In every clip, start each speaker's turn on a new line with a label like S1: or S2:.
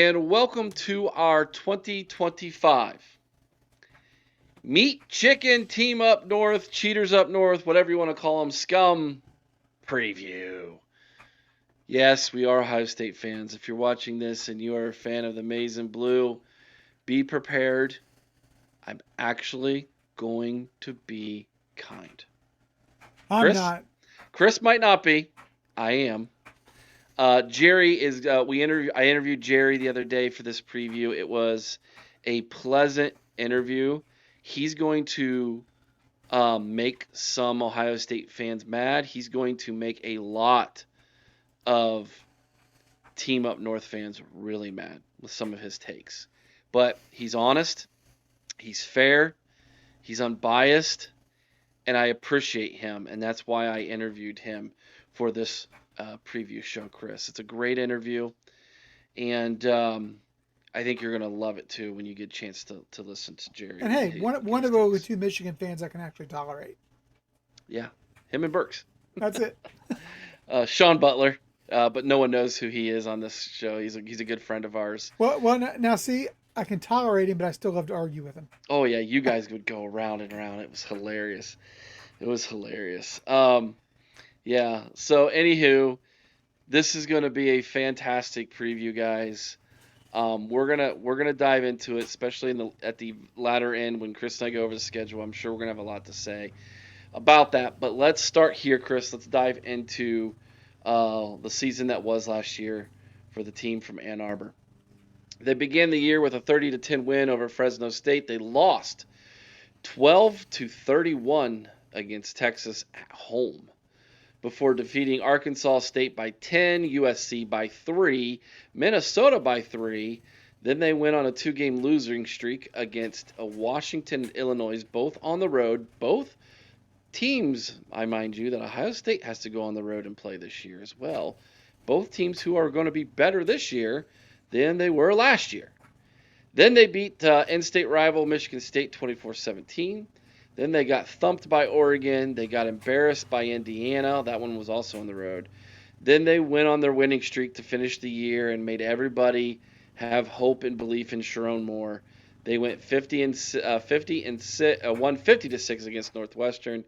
S1: and welcome to our 2025 Meat Chicken Team Up North, Cheaters Up North, whatever you want to call them, Scum preview. Yes, we are Ohio State fans. If you're watching this and you are a fan of the Maize and Blue, be prepared. I'm actually going to be kind.
S2: I'm
S1: Chris?
S2: not.
S1: Chris might not be. I am. Jerry is. I interviewed Jerry the other day for this preview. It was a pleasant interview. He's going to make some Ohio State fans mad. He's going to make a lot of Team Up North fans really mad with some of his takes. But he's honest. He's fair. He's unbiased, and I appreciate him, and that's why I interviewed him for this preview show, Chris. It's a great interview, and I think you're going to love it too when you get a chance to listen to Jerry.
S2: And hey, one
S1: his
S2: of only
S1: takes.
S2: two Michigan fans I can actually tolerate.
S1: Yeah, him and Burks.
S2: That's it.
S1: Sean Butler, but no one knows who he is on this show. He's a good friend of ours.
S2: Well, now see, I can tolerate him, but I still love to argue with him.
S1: Oh yeah, you guys would go around and around. It was hilarious. It was hilarious. Yeah. So anywho, this is going to be a fantastic preview, guys. We're gonna dive into it, especially at the latter end when Chris and I go over the schedule. I'm sure we're gonna have a lot to say about that. But let's start here, Chris. Let's dive into the season that was last year for the team from Ann Arbor. They began the year with a 30-10 win over Fresno State. They lost 12-31 against Texas at home before defeating Arkansas State by 10, USC by 3, Minnesota by 3. Then they went on a two-game losing streak against Washington and Illinois, both on the road. Both teams, I mind you, that Ohio State has to go on the road and play this year as well. Both teams who are going to be better this year than they were last year. Then they beat in-state rival Michigan State 24-17. Then they got thumped by Oregon. They got embarrassed by Indiana. That one was also on the road. Then they went on their winning streak to finish the year and made everybody have hope and belief in Sharon Moore. They went 150-6 against Northwestern.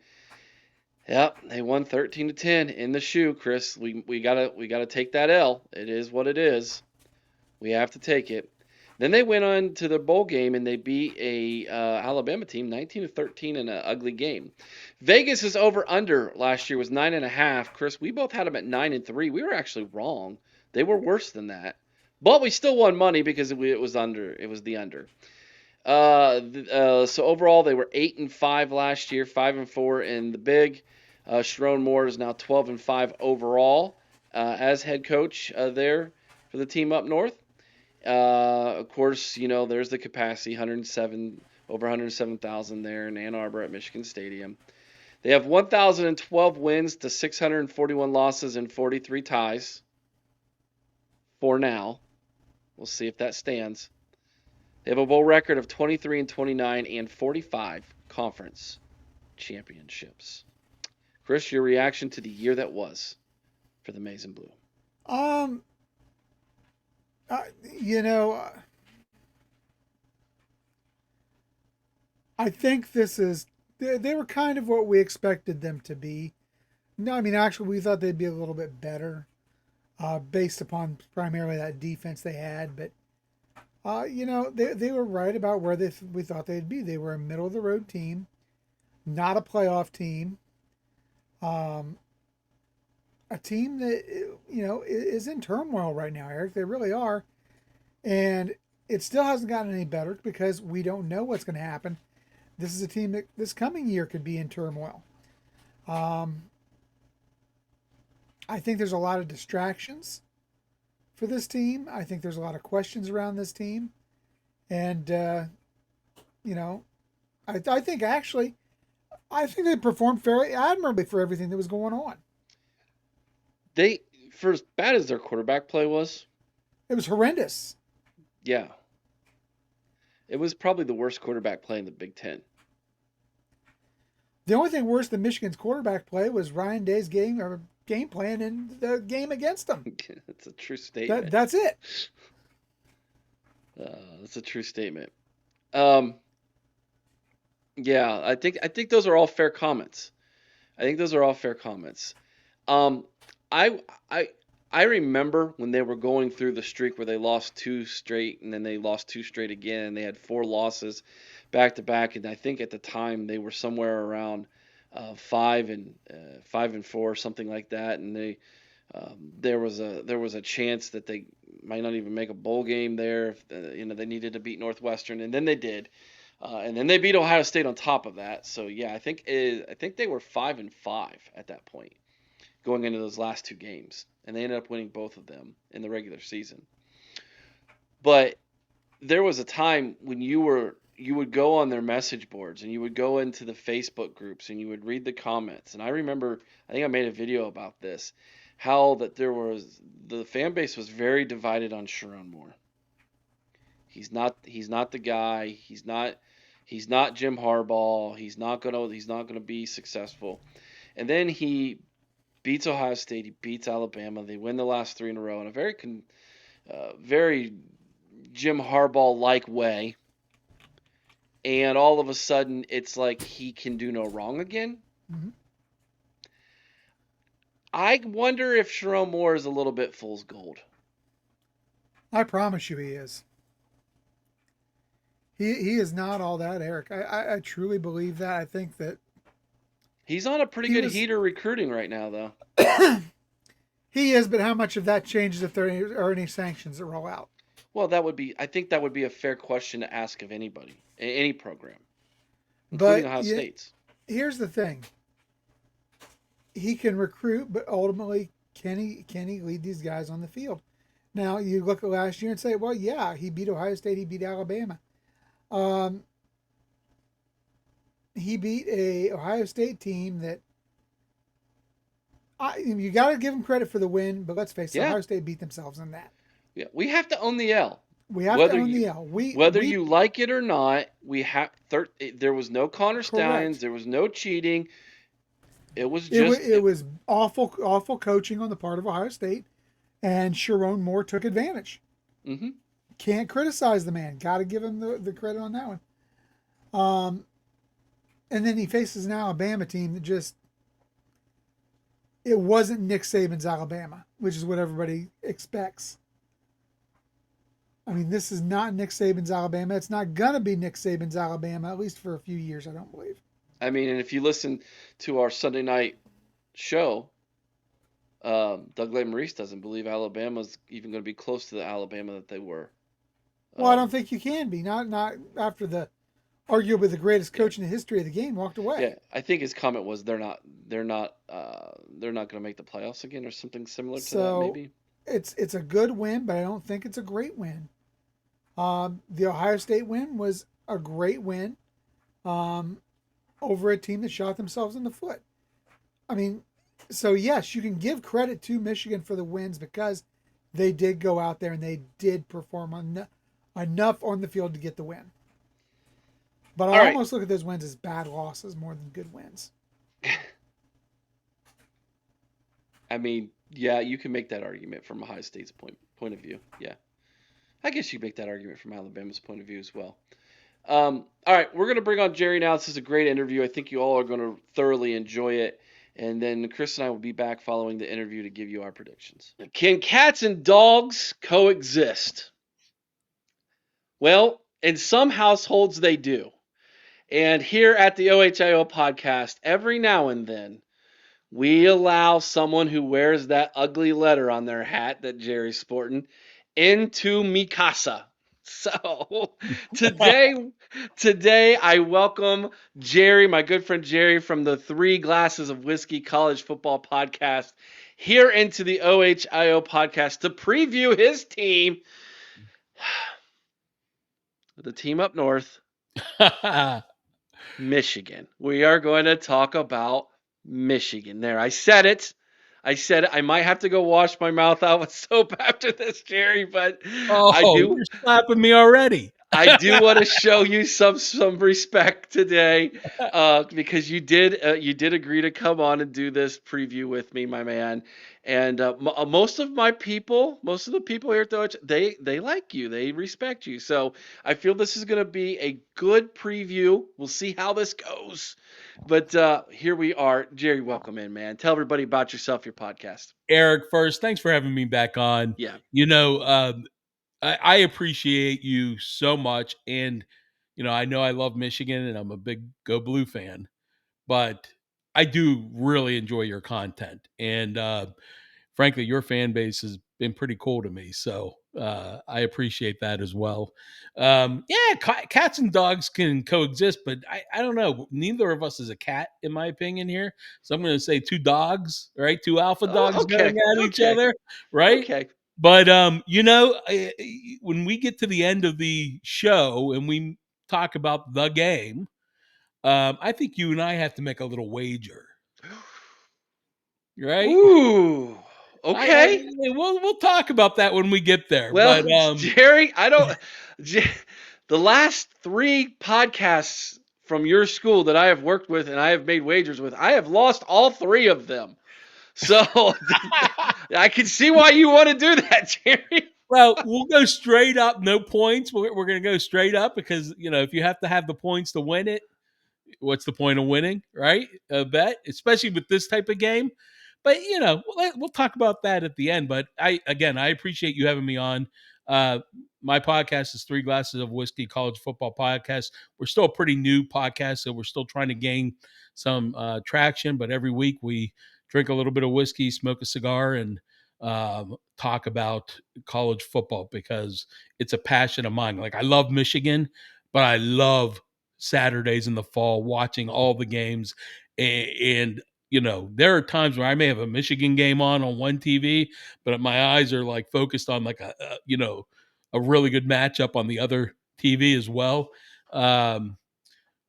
S1: Yep, they won 13-10 in the shoe, Chris. We gotta take that L. It is what it is. We have to take it. Then they went on to the bowl game and they beat a Alabama team 19-13 in an ugly game. Vegas's over under last year was 9.5. Chris, we both had them at 9-3. We were actually wrong. They were worse than that, but we still won money because it was under. It was the under. So overall they were 8-5 last year, 5-4 in the big. Sharon Moore is now 12-5 overall as head coach there for the team up north. Of course, you know, there's the capacity, over 107,000 there in Ann Arbor at Michigan Stadium. They have 1,012 wins to 641 losses and 43 ties for now. We'll see if that stands. They have a bowl record of 23-29 and 45 conference championships. Chris, your reaction to the year that was for the Maize and Blue?
S2: Um, you know, I think this is they were kind of what we expected them to be. No, I mean actually we thought they'd be a little bit better, based upon primarily that defense they had. But they were right about where we thought they'd be. They were a middle of the road team, not a playoff team. Um, a team that is in turmoil right now, Eric. They really are, and it still hasn't gotten any better because we don't know what's going to happen. This is a team that this coming year could be in turmoil. Um, I think there's a lot of distractions for this team. I think there's a lot of questions around this team, and you know, I think actually, I think they performed fairly admirably for everything that was going on.
S1: For as bad as their quarterback play was,
S2: It was horrendous.
S1: yeah, it was probably the worst quarterback play in the Big Ten.
S2: The only thing worse than Michigan's quarterback play was Ryan Day's game plan in the game against them.
S1: It's a true statement.
S2: That's it.
S1: That's a true statement. Um, yeah, I think those are all fair comments. I think those are all fair comments. Um, I I I remember when they were going through the streak where they lost two straight and then they lost two straight again. And they had four losses back to back, and I think at the time they were somewhere around 5-4, something like that. And there was a chance that they might not even make a bowl game there. If, they needed to beat Northwestern, and then they did. And then they beat Ohio State on top of that. So yeah, I think they were 5-5 at that point going into those last two games, and they ended up winning both of them in the regular season. But there was a time when you would go on their message boards and you would go into the Facebook groups and you would read the comments. And I remember, I think I made a video about this, how that the fan base was very divided on Sharon Moore. He's not the guy. He's not Jim Harbaugh. He's not gonna be successful. And then he beats Ohio State. He beats Alabama. They win the last three in a row in a very Jim Harbaugh like way. And all of a sudden, it's like he can do no wrong again.
S2: Mm-hmm.
S1: I wonder if Sharon Moore is a little bit fool's gold.
S2: I promise you, he is. He is not all that, Eric. I truly believe that. I think that
S1: He's on a pretty good heater recruiting right now, though.
S2: he is, but how much of that changes if there are any sanctions that roll out?
S1: Well, I think that would be a fair question to ask of anybody, any program, including
S2: But
S1: Ohio State's.
S2: here's the thing: he can recruit, but ultimately, can he lead these guys on the field? Now you look at last year and say, well, yeah, he beat Ohio State, he beat Alabama. Um, he beat a Ohio State team that you got to give him credit for the win, but let's face it,
S1: Yeah.
S2: Ohio State beat themselves in that.
S1: Yeah, we have to own the L.
S2: We have
S1: Whether
S2: to own
S1: you
S2: the L.
S1: whether you like it or not, there was no Connor Steins,
S2: Correct.
S1: there was no cheating. It was
S2: It
S1: just
S2: it was awful coaching on the part of Ohio State, and Sharon Moore took advantage.
S1: hmm
S2: Can't criticize the man. Got to give him the credit on that one. Um, and then he faces an Alabama team that just it wasn't Nick Saban's Alabama, which is what everybody expects. I mean, this is not Nick Saban's Alabama. It's not gonna be Nick Saban's Alabama, at least for a few years, I don't believe.
S1: I mean, and if you listen to our Sunday night show, Doug Maurice doesn't believe Alabama's even going to be close to the Alabama that they were.
S2: Well, I don't think you can be. Not after the arguably the greatest
S1: Yeah,
S2: coach in the history of the game walked away.
S1: yeah. I think his comment was they're not going to make the playoffs again or something similar to that,
S2: So
S1: maybe.
S2: it's a good win, but I don't think it's a great win. The Ohio State win was a great win um, over a team that shot themselves in the foot. I mean, so yes, you can give credit to Michigan for the wins because they did go out there and they did perform enough on the field to get the win. But
S1: All
S2: I
S1: right.
S2: almost look at those wins as bad losses more than good wins.
S1: I mean, yeah, you can make that argument from Ohio State's point of view. Yeah, I guess you can make that argument from Alabama's point of view as well. All right, we're going to bring on Jerry now. This is a great interview. I think you all are going to thoroughly enjoy it. And then Chris and I will be back following the interview to give you our predictions. Can cats and dogs coexist? Well, in some households they do. And here at the OHIO podcast, every now and then, we allow someone who wears that ugly letter on their hat that Jerry's sporting into Mikasa. So today I welcome Jerry, my good friend Jerry from the Three Glasses of Whiskey College Football Podcast, here into the OHIO podcast to preview his team, the team up north, Michigan. We are going to talk about Michigan. There, I said it. I might have to go wash my mouth out with soap after this, Jerry, but I
S3: Oh,
S1: do.
S3: you're slapping me already.
S1: I do want to show you some respect today, because you did agree to come on and do this preview with me, my man. And most of the people here at Deutsch, they like you, they respect you. So I feel this is going to be a good preview. We'll see how this goes. But here we are, Jerry. Welcome in, man. Tell everybody about yourself, your podcast.
S3: Eric, first, thanks for having me back on.
S1: Yeah.
S3: You know, I appreciate you so much. And, I know I love Michigan and I'm a big Go Blue fan, but I do really enjoy your content. And frankly, your fan base has been pretty cool to me. So I appreciate that as well. Yeah, cats and dogs can coexist, but I don't know. Neither of us is a cat, in my opinion, here. So I'm going to say two dogs, right? Two alpha
S1: Oh,
S3: dogs going
S1: okay.
S3: at each
S1: Okay.
S3: other, right?
S1: Okay.
S3: But when we get to the end of the show and we talk about the game, I think you and I have to make a little wager, right?
S1: Ooh.
S3: I
S1: Okay.
S3: we'll talk about that when we get there.
S1: Well,
S3: But
S1: Jerry, I don't. J- the last three podcasts from your school that I have worked with and I have made wagers with, I have lost all three of them. So I can see why you want to do that, Jerry.
S3: well, we'll go straight up, no points. We're going to go straight up because if you have to have the points to win it, what's the point of winning, right? A bet, especially with this type of game. But we'll talk about that at the end. But I appreciate you having me on. Uh, my podcast is Three Glasses of Whiskey College Football Podcast. We're still a pretty new podcast, so we're still trying to gain some traction. But every week we drink a little bit of whiskey, smoke a cigar, and talk about college football because it's a passion of mine. Like I love Michigan, but I love Saturdays in the fall, watching all the games. And there are times where I may have a Michigan game on one TV, but my eyes are like focused on like a really good matchup on the other TV as well. Um,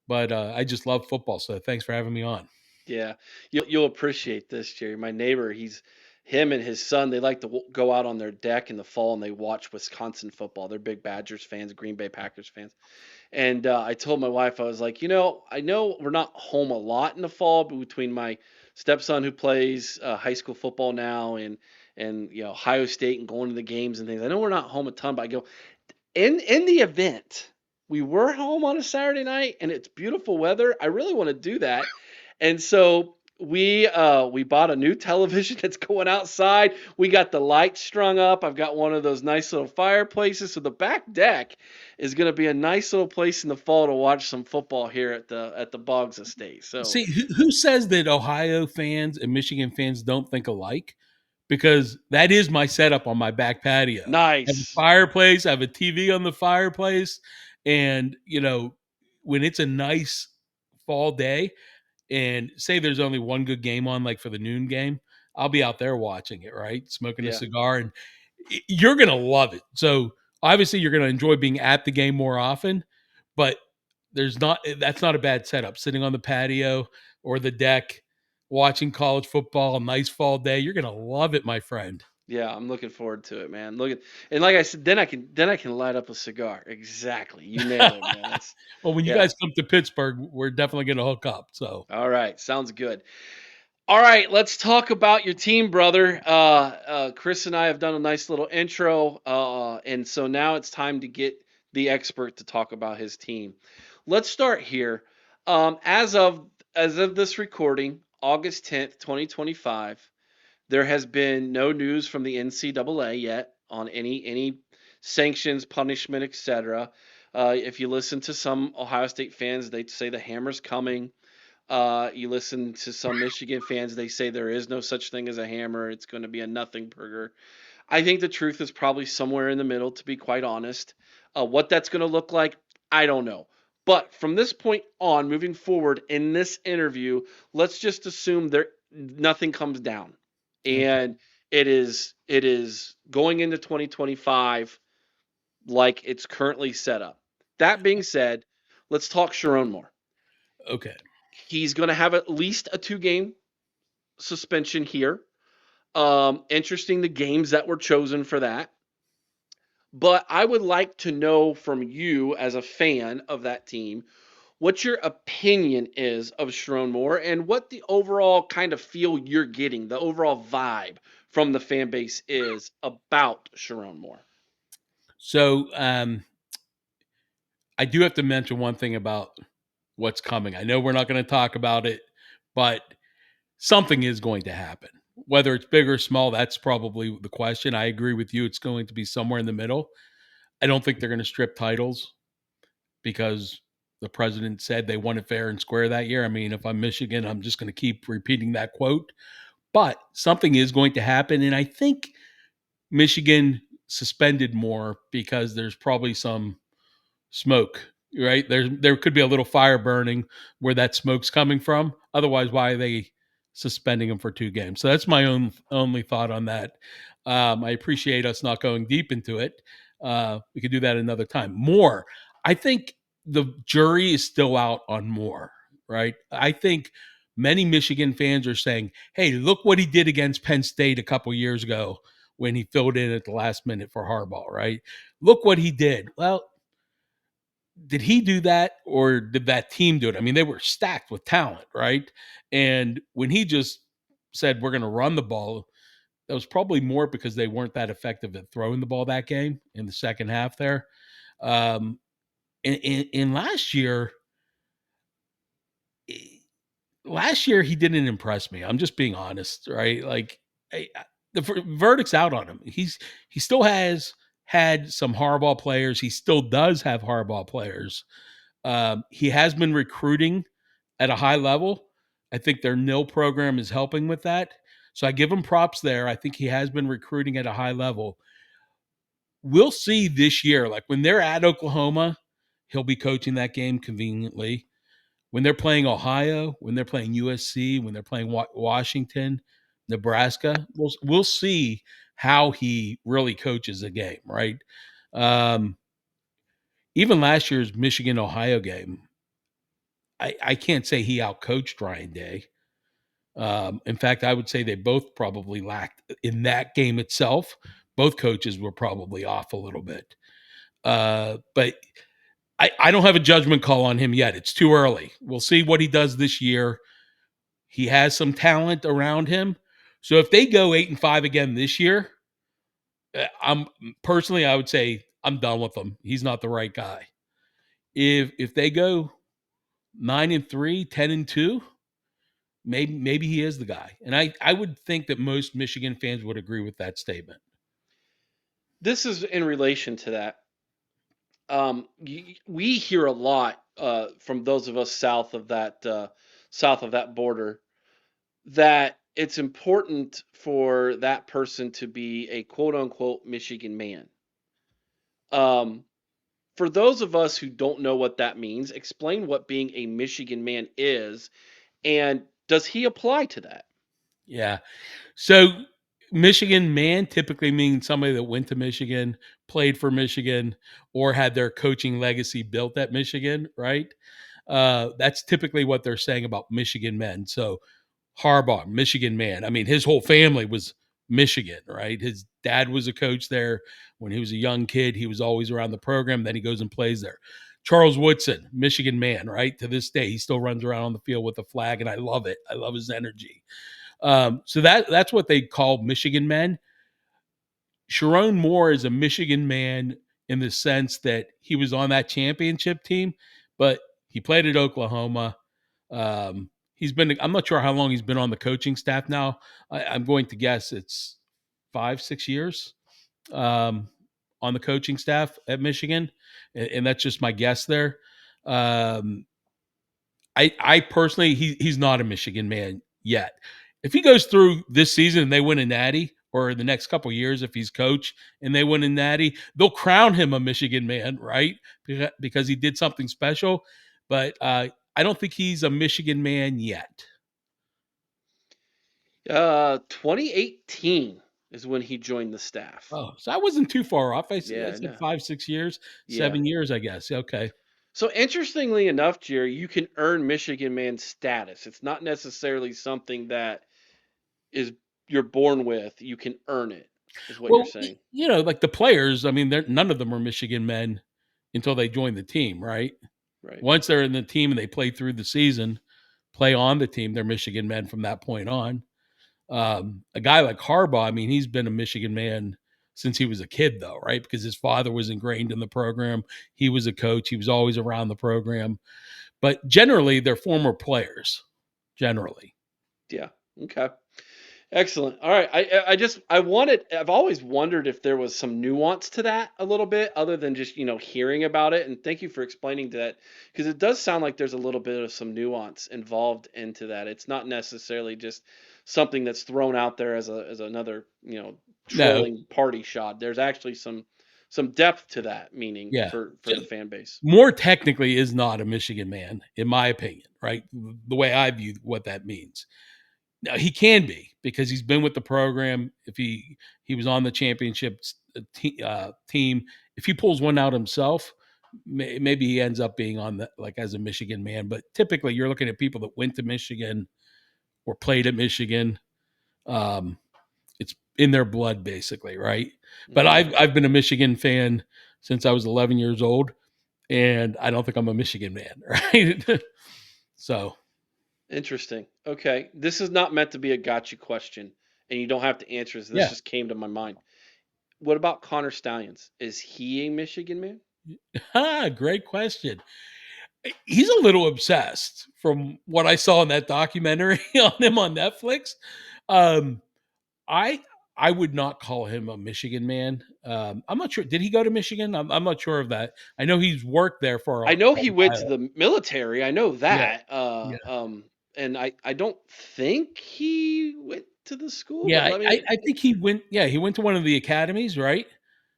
S3: but I just love football. So thanks for having me on.
S1: Yeah, you'll appreciate this, Jerry. My neighbor, him and his son. They like to go out on their deck in the fall and they watch Wisconsin football. They're big Badgers fans, Green Bay Packers fans. And I told my wife, I was like, I know we're not home a lot in the fall, but between my stepson who plays high school football now and Ohio State and going to the games and things, I know we're not home a ton. But I go in the event we were home on a Saturday night and it's beautiful weather, I really want to do that. And so we bought a new television that's going outside. We got the lights strung up. I've got one of those nice little fireplaces. So the back deck is going to be a nice little place in the fall to watch some football here at the Boggs Estate. So
S3: See, who says that Ohio fans and Michigan fans don't think alike? Because that is my setup on my back patio. I have a
S1: nice.
S3: fireplace, I have a TV on the fireplace, and when it's a nice fall day, and say there's only one good game on, like for the noon game, I'll be out there watching it, right, smoking a
S1: Yeah.
S3: cigar, and you're gonna love it. So obviously, you're gonna enjoy being at the game more often, but that's not a bad setup. Sitting on the patio or the deck, watching college football, a nice fall day, you're gonna love it, my friend.
S1: Yeah, I'm looking forward to it, man. And like I said, then I can light up a cigar. Exactly. You nailed it, man. That's
S3: Well, when you
S1: yeah.
S3: guys come to Pittsburgh, we're definitely gonna hook up. So
S1: All right. Sounds good. All right, let's talk about your team, brother. Chris and I have done a nice little intro, and so now it's time to get the expert to talk about his team. Let's start here. As of this recording, August 10th, 2025, there has been no news from the NCAA yet on any sanctions, punishment, etc. If you listen to some Ohio State fans, they say the hammer's coming. You listen to some Michigan fans, they say there is no such thing as a hammer. It's going to be a nothing burger. I think the truth is probably somewhere in the middle, to be quite honest. What that's going to look like, I don't know. But from this point on, moving forward in this interview, let's just assume there nothing comes down,
S3: okay,
S1: and it is going into 2025 like it's currently set up. That being said, let's talk Sharon more.
S3: okay,
S1: He's going to have at least a 2 game suspension here. Interesting the games that were chosen for that. But I would like to know from you as a fan of that team what your opinion is of Sharon Moore and what the overall kind of feel you're getting, the overall vibe from the fan base is about Sharon Moore.
S3: So I do have to mention one thing about what's coming. I know we're not going to talk about it, but something is going to happen. Whether it's big or small, that's probably the question. I agree with you. It's going to be somewhere in the middle. I don't think they're going to strip titles because the president said they won it fair and square that year. I mean, if I'm Michigan, I'm just going to keep repeating that quote. But something is going to happen. And I think Michigan suspended more because there's probably some smoke, right? There could be a little fire burning where that smoke's coming from. Otherwise, why are they suspending him for 2 games? So that's my only thought on that. I appreciate us not going deep into it. We could do that another time. More, I think the jury is still out on Moore, right? I think many Michigan fans are saying, "Hey, look what he did against Penn State a couple years ago when he filled in at the last minute for Harbaugh, right? Look what he did." Well, did he do that or did that team do it? I mean, they were stacked with talent, right? And when he just said, we're going to run the ball, that was probably more because they weren't that effective at throwing the ball that game in the second half there. Um, and last year, he didn't impress me. I'm just being honest, right? Like, the verdict's out on him. He still has had some Harbaugh players. He still does have Harbaugh players. He has been recruiting at a high level. I think their nil program is helping with that. So I give him props there. I think he has been recruiting at a high level. We'll see this year. Like when they're at Oklahoma, he'll be coaching that game conveniently. When they're playing Ohio, when they're playing USC, when they're playing Washington, Nebraska, we'll see how he really coaches a game, right? Um, Even last year's Michigan Ohio game, I can't say he outcoached Ryan Day. In fact, I would say they both probably lacked in that game itself. Both coaches were probably off a little bit. But I don't have a judgment call on him yet. It's too early. We'll see what he does this year. He has some talent around him. So if they go 8-5 again this year, I'm personally, I would say I'm done with him. He's not the right guy. If they go 9-3, 10-2, maybe he is the guy. And I would think that most Michigan fans would agree with that statement.
S1: This is in relation to that. We hear a lot from those of us south of that border that it's important for that person to be a quote unquote Michigan man. Um, for those of us who don't know what that means, explain what being a Michigan man is, and does he apply to that?
S3: Yeah. So Michigan man typically means somebody that went to Michigan, played for Michigan, or had their coaching legacy built at Michigan, right? That's typically what they're saying about Michigan men. So Harbaugh, Michigan man. I mean, his whole family was Michigan, right? His dad was a coach there when he was a young kid. He was always around the program. Then he goes and plays there. Charles Woodson, Michigan man, right? To this day, he still runs around on the field with a flag, and I love it. I love his energy. So that's what they call Michigan men. Sharon Moore is a Michigan man in the sense that he was on that championship team, but he played at Oklahoma. He's been, I'm not sure how long he's been on the coaching staff now. I'm going to guess it's 5-6 years on the coaching staff at Michigan. And that's just my guess there. Um, I personally, he's not a Michigan man yet. If he goes through this season and they win a natty, or the next couple years, if he's coach and they win a natty, they'll crown him a Michigan man, right? Because he did something special. But I don't think he's a Michigan man yet.
S1: 2018 is when he joined the staff.
S3: Oh, so I wasn't too far off. I
S1: Yeah,
S3: said
S1: no.
S3: 5-6 years,
S1: Yeah.
S3: 7 years, I guess. Okay.
S1: So interestingly enough, Jerry, you can earn Michigan man status. It's not necessarily something that is you're born with. You can earn it. is what you're
S3: Well,
S1: saying.
S3: like the players, I mean, none of them are Michigan men until they join the team, right?
S1: Right.
S3: Once they're in the team and they play through the season, play on the team, they're Michigan men from that point on. A guy like Harbaugh, I mean, he's been a Michigan man since he was a kid, though, right? Because his father was ingrained in the program. He was a coach. He was always around the program. But generally, they're former players. Generally,
S1: Yeah. Okay. Excellent. All right. I've always wondered if there was some nuance to that a little bit other than just, hearing about it. And thank you for explaining that because it does sound like there's a little bit of some nuance involved into that. It's not necessarily just something that's thrown out there as another,
S3: no,
S1: trolling party shot. There's actually some depth to that meaning
S3: yeah.
S1: for the fan base.
S3: More technically is not a Michigan man, in my opinion, right? The way I view what that means. Now he can be because he's been with the program. If he was on the championship team, if he pulls one out himself, maybe he ends up being on the like as a Michigan man. But typically, you're looking at people that went to Michigan or played at Michigan. Um, it's in their blood, basically, right? But
S1: Hmm.
S3: I've been a Michigan fan since I was 11 years old, and I don't think I'm a Michigan man, right? So
S1: Interesting. Okay. This is not meant to be a gotcha question, and you don't have to answer this. This
S3: yeah,
S1: just came to my mind. What about Connor Stallions? Is he a Michigan man?
S3: great question. He's a little obsessed from what I saw in that documentary on him on Netflix. Um, I I would not call him a Michigan man. I'm not sure. Did he go to Michigan? I'm not sure of that. I know he's worked there for
S1: I
S3: a
S1: know he went to
S3: while.
S1: the military. I know
S3: Yeah,
S1: that.
S3: yeah,
S1: And I don't think he went to the school,
S3: yeah.
S1: but
S3: I,
S1: let
S3: I
S1: me.
S3: I think he went. Yeah, he went to one of the academies, right,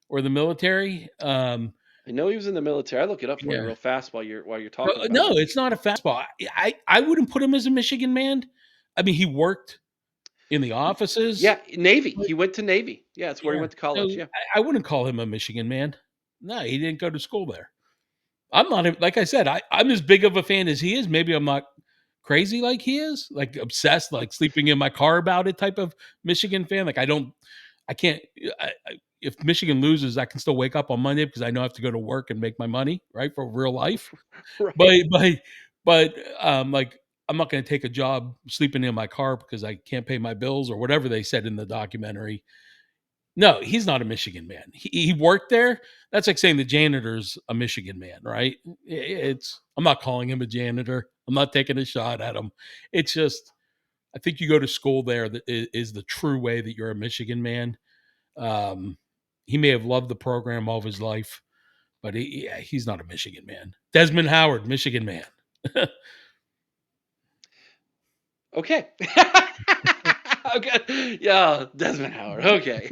S3: or the military.
S1: I know he was in the military. I look it up for you
S3: Yeah.
S1: real fast while you're talking about
S3: No,
S1: it.
S3: it's not a fastball. I wouldn't put him as a Michigan man. I mean, he worked in the offices.
S1: Yeah, Navy. He went to Navy. Yeah, that's where he
S3: Yeah.
S1: went to college.
S3: So
S1: Yeah.
S3: I wouldn't call him a Michigan man. No, he didn't go to school there. I'm not like I said, I'm as big of a fan as he is. Maybe I'm not crazy like he is, like obsessed, like sleeping in my car about it type of Michigan fan. Like I can't if Michigan loses, I can still wake up on Monday because I know I have to go to work and make my money, right? For real life. But
S1: Right.
S3: but but like I'm not going to take a job sleeping in my car because I can't pay my bills or whatever they said in the documentary. No, he's not a Michigan man. He worked there. That's like saying the janitor's a Michigan man, right? It's I'm not calling him a janitor. I'm not taking a shot at him. It's just I think you go to school there that is the true way that you're a Michigan man. Um, he may have loved the program all of his life, but he's not a Michigan man. Desmond Howard, Michigan man.
S1: Okay. Okay. Yeah, Desmond Howard. Okay.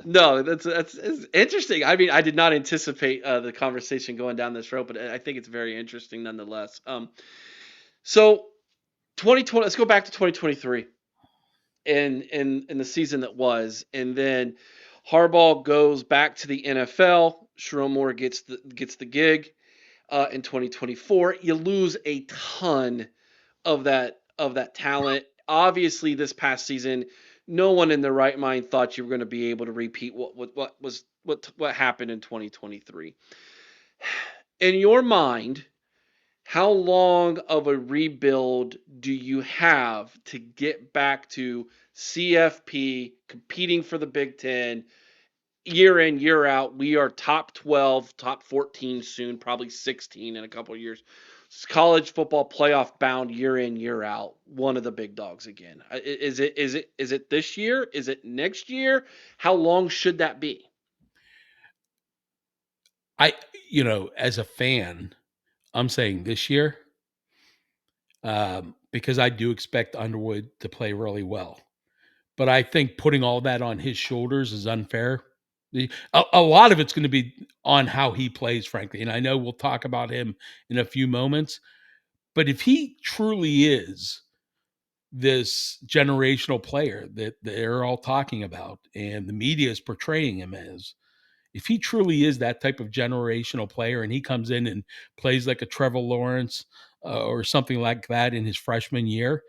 S1: No, that's it's interesting. I mean, I did not anticipate the conversation going down this road, but I think it's very interesting nonetheless. So 2020. Let's go back to 2023 and in the season that was, and then Harbaugh goes back to the NFL. Sherrone Moore gets the gig in 2024. You lose a ton of that talent. Obviously, this past season, no one in their right mind thought you were going to be able to repeat what happened in 2023. In your mind, how long of a rebuild do you have to get back to CFP competing for the Big Ten year in, year out? We are top 12, top 14 soon, probably 16 in a couple of years. College football playoff bound year in, year out. One of the big dogs again. Is it this year? Is it next year? How long should that be?
S3: I as a fan, I'm saying this year because I do expect Underwood to play really well. But I think putting all that on his shoulders is unfair. A lot of it's going to be on how he plays, frankly. And I know we'll talk about him in a few moments. But if he truly is this generational player that they're all talking about and the media is portraying him as, if he truly is that type of generational player and he comes in and plays like a Trevor Lawrence or something like that in his freshman year,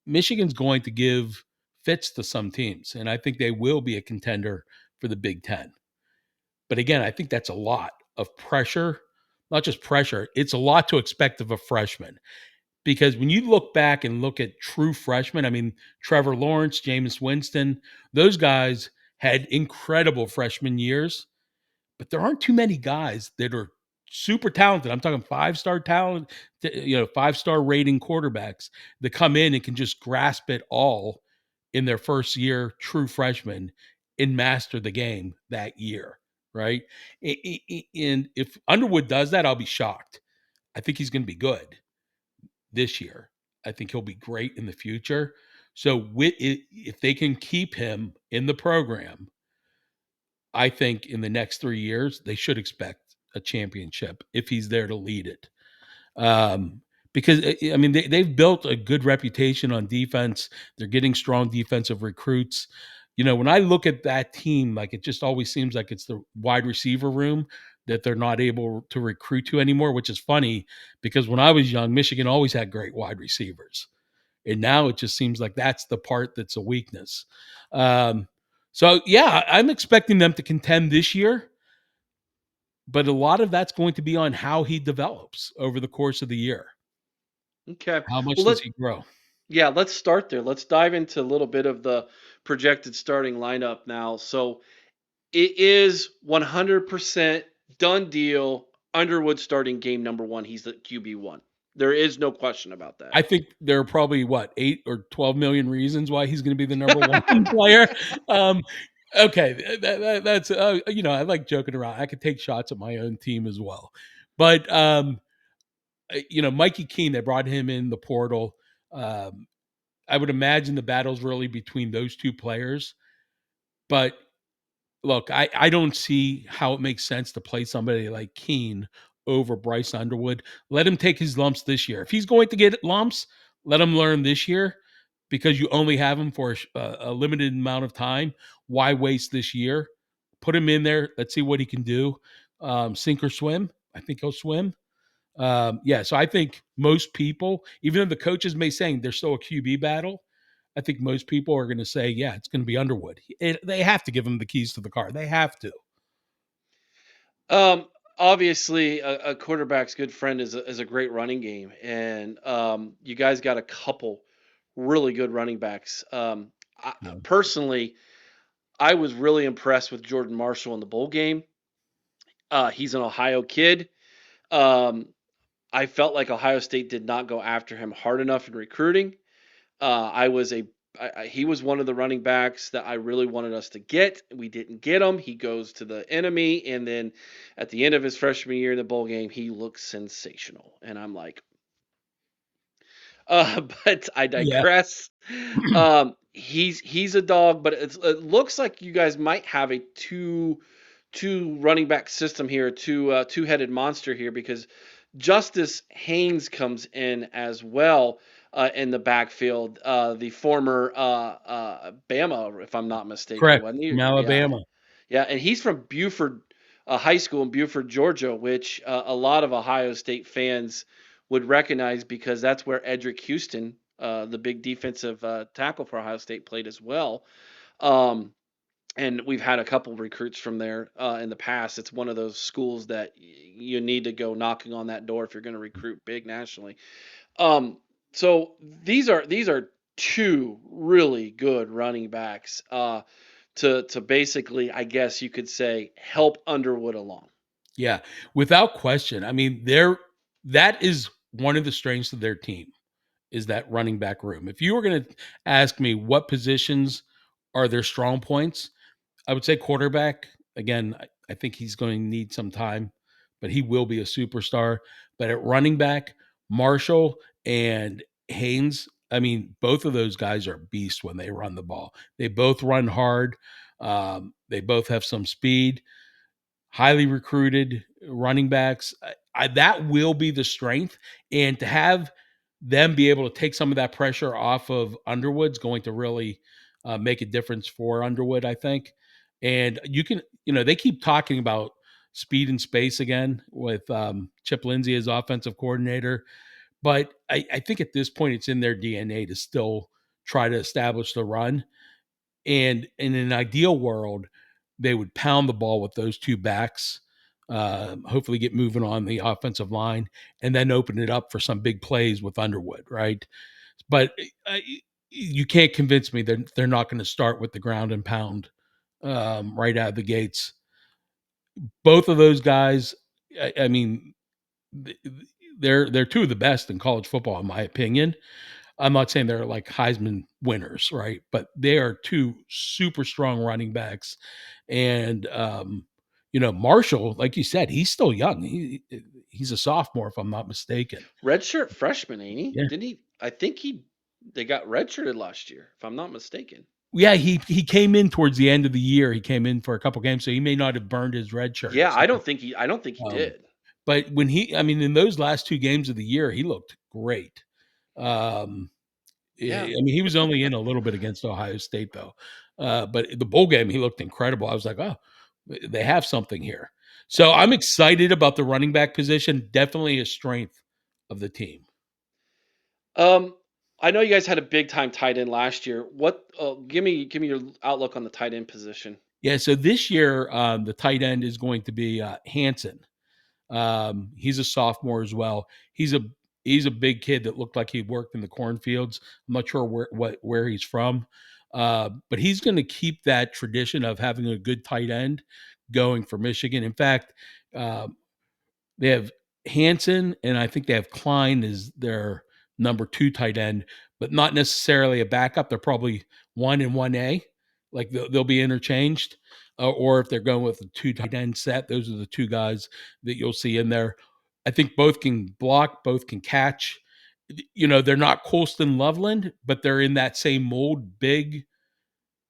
S3: Michigan's going to give fits to some teams, and I think they will be a contender for the Big Ten. But again, I think that's a lot of pressure, not just pressure, it's a lot to expect of a freshman. Because when you look back and look at true freshmen, I mean, Trevor Lawrence, Jameis Winston, those guys had incredible freshman years, but there aren't too many guys that are super talented. I'm talking five-star talent, 5-star rating quarterbacks that come in and can just grasp it all in their first year, true freshman, and master the game that year, right? And if Underwood does that, I'll be shocked. I think he's going to be good this year. I think he'll be great in the future. So if they can keep him in the program, I think in the next 3 years, they should expect a championship if he's there to lead it. Because I mean, they've built a good reputation on defense. They're getting strong defensive recruits. When I look at that team, like it just always seems like it's the wide receiver room that they're not able to recruit to anymore, which is funny because when I was young, Michigan always had great wide receivers. And now it just seems like that's the part that's a weakness. So yeah, I'm expecting them to contend this year, but a lot of that's going to be on how he develops over the course of the year.
S1: Okay.
S3: How much
S1: Well,
S3: does he grow?
S1: yeah, let's start there. Let's dive into a little bit of the projected starting lineup now. So it is 100% done deal. Underwood starting game number one. He's the QB1. There is no question about
S3: I
S1: that.
S3: think there are probably 8 or 12 million reasons why he's going to be the number one player. Um, okay, that's I like joking around. I could take shots at my own team as well, but Mikey Keene, they brought him in the portal. Um, I would imagine the battle's really between those two players. But look, I don't see how it makes sense to play somebody like Keene over Bryce Underwood. Let him take his lumps this year. If he's going to get lumps, let him learn this year because you only have him for a limited amount of time. Why waste this year? Put him in there. Let's see what he can do. Sink or swim. I think he'll swim. Yeah, so I think most people, even though the coaches may say there's still a QB battle, I think most people are going to say, yeah, it's going to be Underwood. They have to give him the keys to the car. They have to.
S1: Obviously, a quarterback's good friend is a great running game, and you guys got a couple really good running backs.
S3: Yeah.
S1: Personally, I was really impressed with Jordan Marshall in the bowl game. He's an Ohio kid. Um, I felt like Ohio State did not go after him hard enough in recruiting. He was one of the running backs that I really wanted us to get. We didn't get him. He goes to the enemy, and then at the end of his freshman year in the bowl game, he looks sensational, and I'm like, but I
S3: Yeah.
S1: digress. He's a dog, but it looks like you guys might have a two running back system here, two-headed monster here because Justice Haynes comes in as well in the backfield. The former Bama, if I'm not mistaken,
S3: Correct.
S1: wasn't he?
S3: From
S1: Yeah,
S3: Alabama.
S1: yeah, and he's from Buford High School in Buford, Georgia, which a lot of Ohio State fans would recognize because that's where Edric Houston, the big defensive tackle for Ohio State, played as well. Um, and we've had a couple recruits from there in the past. It's one of those schools that you need to go knocking on that door if you're going to recruit big nationally. Um, so these are two really good running backs to basically, I guess you could say, help Underwood along.
S3: Yeah. Without question. I mean, that is one of the strengths of their team is that running back room. If you were going to ask me what positions are their strong points, I would say quarterback. Again, I think he's going to need some time, but he will be a superstar. But at running back, Marshall and Haynes, I mean, both of those guys are beasts when they run the ball. They both run hard. They both have some speed, highly recruited running backs. That will be the strength. And to have them be able to take some of that pressure off of Underwood's going to really make a difference for Underwood, I think. And they keep talking about speed and space again with Chip Lindsey as offensive coordinator. But I think at this point, it's in their DNA to still try to establish the run. And in an ideal world, they would pound the ball with those two backs, hopefully get moving on the offensive line, and then open it up for some big plays with Underwood, right? But you can't convince me that they're not going to start with the ground and pound right out of the gates. Both of those guys, I mean, they're two of the best in college football, in my opinion. I'm not saying they're like Heisman winners, right? But they are two super strong running backs. And Marshall, like you said, he's still young. He's a sophomore, if I'm not mistaken.
S1: Redshirt freshman, ain't he?
S3: Yeah.
S1: Didn't he? I think they got redshirted last year, if I'm not mistaken.
S3: Yeah, he came in towards the end of the year. He came in for a couple games, so he may not have burned his red shirt.
S1: Yeah,
S3: So,
S1: I don't think he
S3: um,
S1: did.
S3: but I mean, in those last two games of the year, he looked great. Um,
S1: Yeah.
S3: I mean, he was only in a little bit against Ohio State, though. But the bowl game, he looked incredible. I was like, oh, they have something here. So I'm excited about the running back position. Definitely a strength of the team.
S1: Um, I know you guys had a big time tight end last year. What? Give me your outlook on the tight end position.
S3: Yeah. So this year, the tight end is going to be Hanson. He's a sophomore as well. He's a big kid that looked like he worked in the cornfields. I'm not sure where he's from, but he's going to keep that tradition of having a good tight end going for Michigan. In fact, uh, they have Hanson, and I think they have Klein as their number two tight end, but not necessarily a backup. They're probably 1 and 1A, like they'll be interchanged. Or if they're going with a two tight end set, those are the two guys that you'll see in there. I think both can block, both can catch. They're not Colston Loveland, but they're in that same mold, big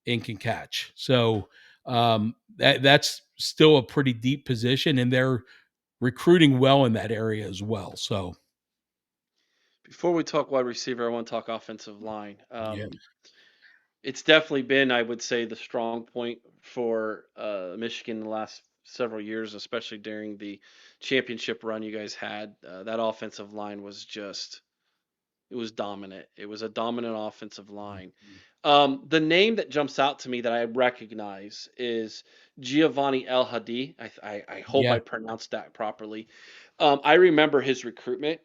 S3: and can catch. So that's still a pretty deep position, and they're recruiting well in that area as well. So
S1: Before we talk wide receiver, I want to talk offensive line.
S3: yeah,
S1: It's definitely been, I would say, the strong point for Michigan in the last several years, especially during the championship run you guys had. That offensive line was just, it was dominant. It was a dominant offensive line. The name that jumps out to me that I recognize is Giovanni El Hadi. I hope I
S3: yeah,
S1: pronounced that properly. I remember his recruitment.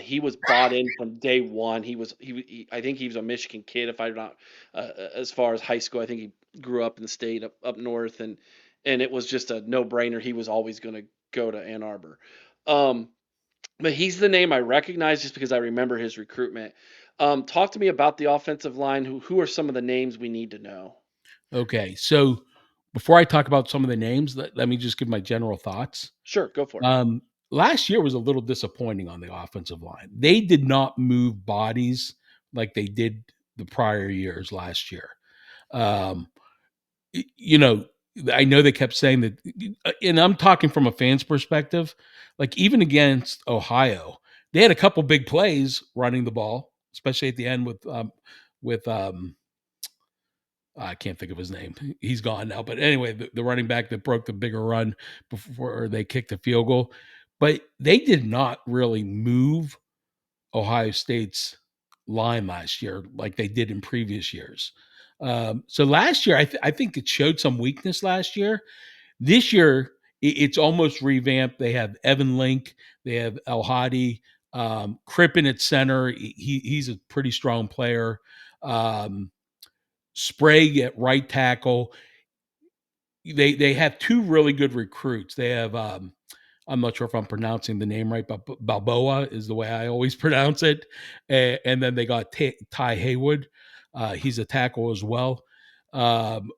S1: He was bought in from day one. I think he was a Michigan kid. If I'm not, as far as high school, I think he grew up in the state up north, and it was just a no brainer. He was always going to go to Ann Arbor. Um, but he's the name I recognize just because I remember his recruitment. Talk to me about the offensive line. Who are some of the names we need to know?
S3: okay. So before I talk about some of the names, let me just give my general thoughts.
S1: Sure, go for it.
S3: Um, Last year was a little disappointing on the offensive line. They did not move bodies like they did the prior years last year. Um, you know, I know they kept saying that, and I'm talking from a fan's perspective. Like even against Ohio, they had a couple big plays running the ball, especially at the end with I can't think of his name. He's gone now, but anyway, the running back that broke the bigger run before they kicked the field goal. But they did not really move Ohio State's line last year like they did in previous years. So last year, I think it showed some weakness last year. This year, it's almost revamped. They have Evan Link, they have El Hadi, Crippen at center. He's a pretty strong player. Um, Sprague at right tackle. They have two really good recruits. They have I'm not sure if I'm pronouncing the name right, but Balboa is the way I always pronounce it. And then they got Ty Haywood. He's a tackle as well. Um,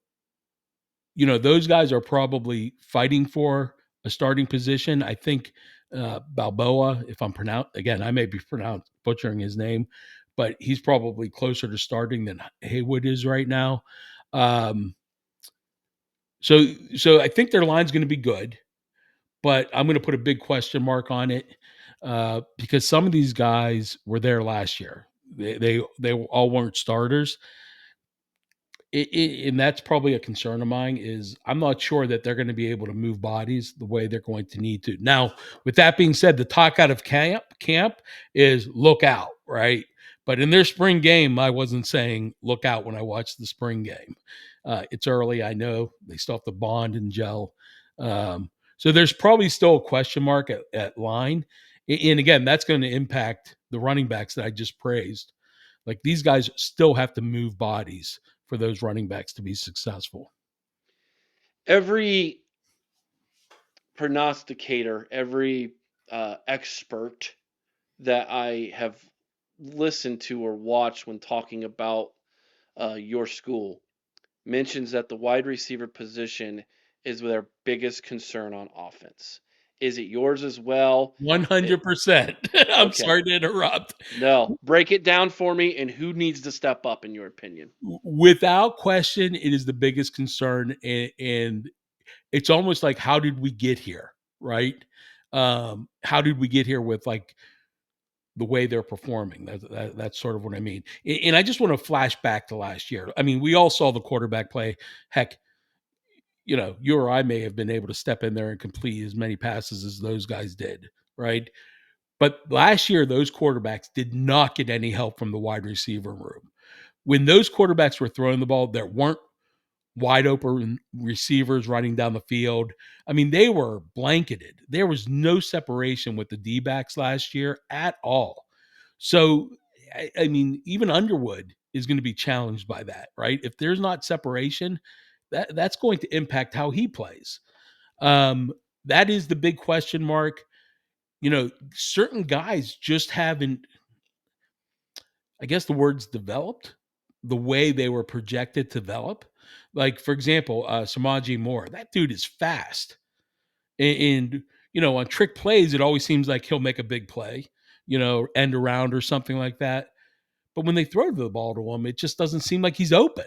S3: those guys are probably fighting for a starting position. I think Balboa, if I'm again, I may be butchering his name, but he's probably closer to starting than Haywood is right now. Um, so I think their line's going to be good, but I'm going to put a big question mark on it because some of these guys were there last year. They all weren't starters. And that's probably a concern of mine is I'm not sure that they're going to be able to move bodies the way they're going to need to. Now, with that being said, the talk out of camp is look out, right? But in their spring game, I wasn't saying look out when I watched the spring game. It's early, I know. They still have to bond and gel. So there's probably still a question mark at line. And again, that's going to impact the running backs that I just praised. Like these guys still have to move bodies for those running backs to be successful.
S1: Every prognosticator, every expert that I have listened to or watched when talking about your school mentions that the wide receiver position is their biggest concern on offense. Is it yours as well? It,
S3: 100%. I'm
S1: okay.
S3: sorry to interrupt.
S1: No, break it down for me and who needs to step up in your opinion?
S3: Without question, it is the biggest concern. And it's almost like, how did we get here? Right. How did we get here with like the way they're performing? That's sort of what I mean. And I just want to flash back to last year. I mean, we all saw the quarterback play. Heck, you or I may have been able to step in there and complete as many passes as those guys did. Right. But last year, those quarterbacks did not get any help from the wide receiver room. When those quarterbacks were throwing the ball, there weren't wide open receivers running down the field. I mean, they were blanketed. There was no separation with the D backs last year at all. So, I mean, even Underwood is going to be challenged by that, right? If there's not separation, that's going to impact how he plays. Um, that is the big question mark. Certain guys just haven't, I guess the word's developed the way they were projected to develop. Like, for example, Samaji Moore, that dude is fast. And on trick plays, it always seems like he'll make a big play, end around or something like that. But when they throw the ball to him, it just doesn't seem like he's open.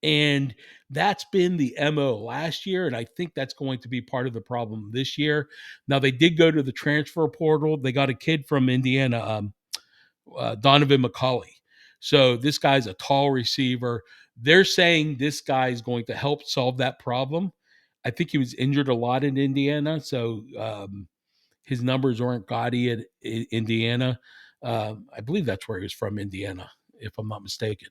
S3: And that's been the MO last year. And I think that's going to be part of the problem this year. Now, they did go to the transfer portal. They got a kid from Indiana, Donovan McCulley. So this guy's a tall receiver. They're saying this guy is going to help solve that problem. I think he was injured a lot in Indiana, so his numbers aren't gaudy at Indiana. I believe that's where he was from, Indiana, if I'm not mistaken.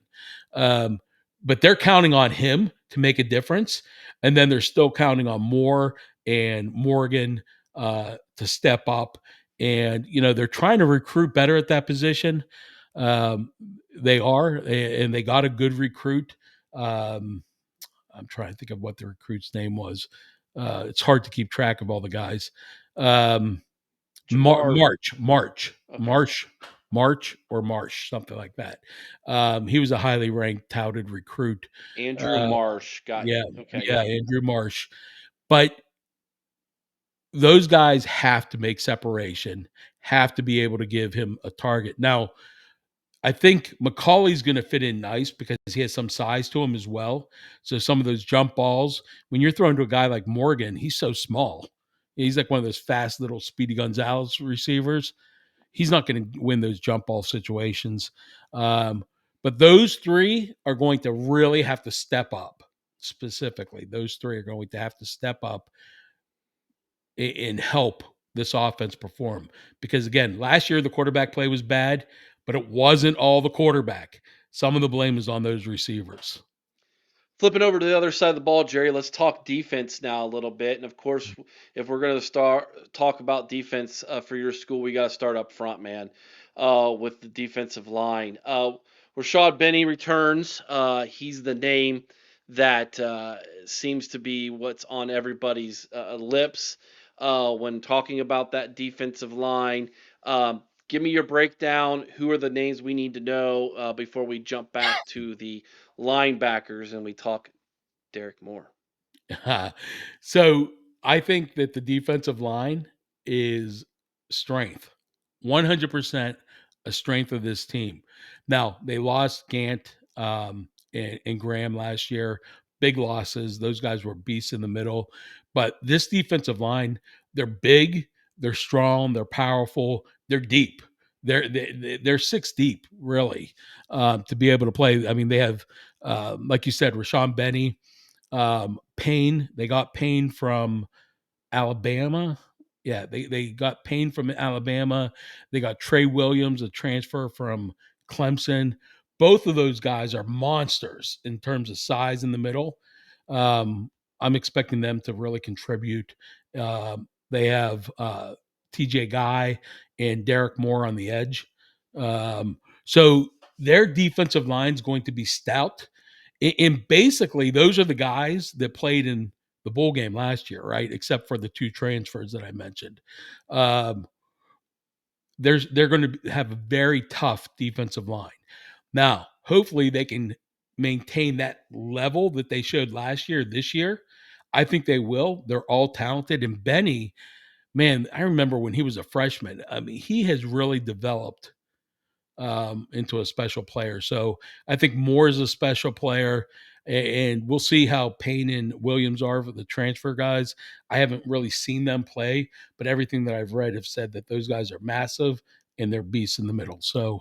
S3: Um, but they're counting on him to make a difference, and then they're still counting on Moore and Morgan to step up. And they're trying to recruit better at that position. Um, they are, and they got a good recruit. I'm trying to think of what the recruit's name was. It's hard to keep track of all the guys. Um,
S1: Jamar. Okay.
S3: March, something like that. He was a highly ranked, touted recruit.
S1: Andrew
S3: Uh,
S1: Marsh. Got
S3: yeah,
S1: you. Okay.
S3: yeah,
S1: Yep.
S3: Andrew Marsh. But those guys have to make separation, have to be able to give him a target. Now, I think McCauley's going to fit in nice because he has some size to him as well. So some of those jump balls, when you're throwing to a guy like Morgan, he's so small. He's like one of those fast little Speedy Gonzalez receivers. He's not going to win those jump ball situations. Um, but those three are going to really have to step up. Specifically, those three are going to have to step up and help this offense perform. Because again, last year the quarterback play was bad, but it wasn't all the quarterback. Some of the blame is on those receivers.
S1: Flipping over to the other side of the ball, Jerry, let's talk defense now a little bit. And of course, if we're going to start talk about defense for your school, we got to start up front, man, with the defensive line. Rashad Benny returns. He's the name that seems to be what's on everybody's lips when talking about that defensive line. Give me your breakdown. Who are the names we need to know before we jump back to the linebackers and we talk Derek Moore?
S3: So I think that the defensive line is strength, 100% a strength of this team. Now they lost Gant and Graham last year, big losses. Those guys were beasts in the middle, but this defensive line, they're big, they're strong, they're powerful, they're deep. They're six deep, really, to be able to play. I mean, they have, like you said, Rashawn Benny, Payne. They got Payne from Alabama. Yeah, they got Payne from Alabama. They got Trey Williams, a transfer from Clemson. Both of those guys are monsters in terms of size in the middle. I'm expecting them to really contribute. They have TJ Guy and Derek Moore on the edge. So their defensive line is going to be stout. And basically, those are the guys that played in the bowl game last year, right? Except for the two transfers that I mentioned. Um, they're going to have a very tough defensive line. Now, hopefully, they can maintain that level that they showed last year, this year. I think they will. They're all talented. And Benny, man, I remember when he was a freshman. I mean, he has really developed into a special player. So I think Moore is a special player, and we'll see how Payne and Williams are for the transfer guys. I haven't really seen them play, but everything that I've read have said that those guys are massive and they're beasts in the middle. So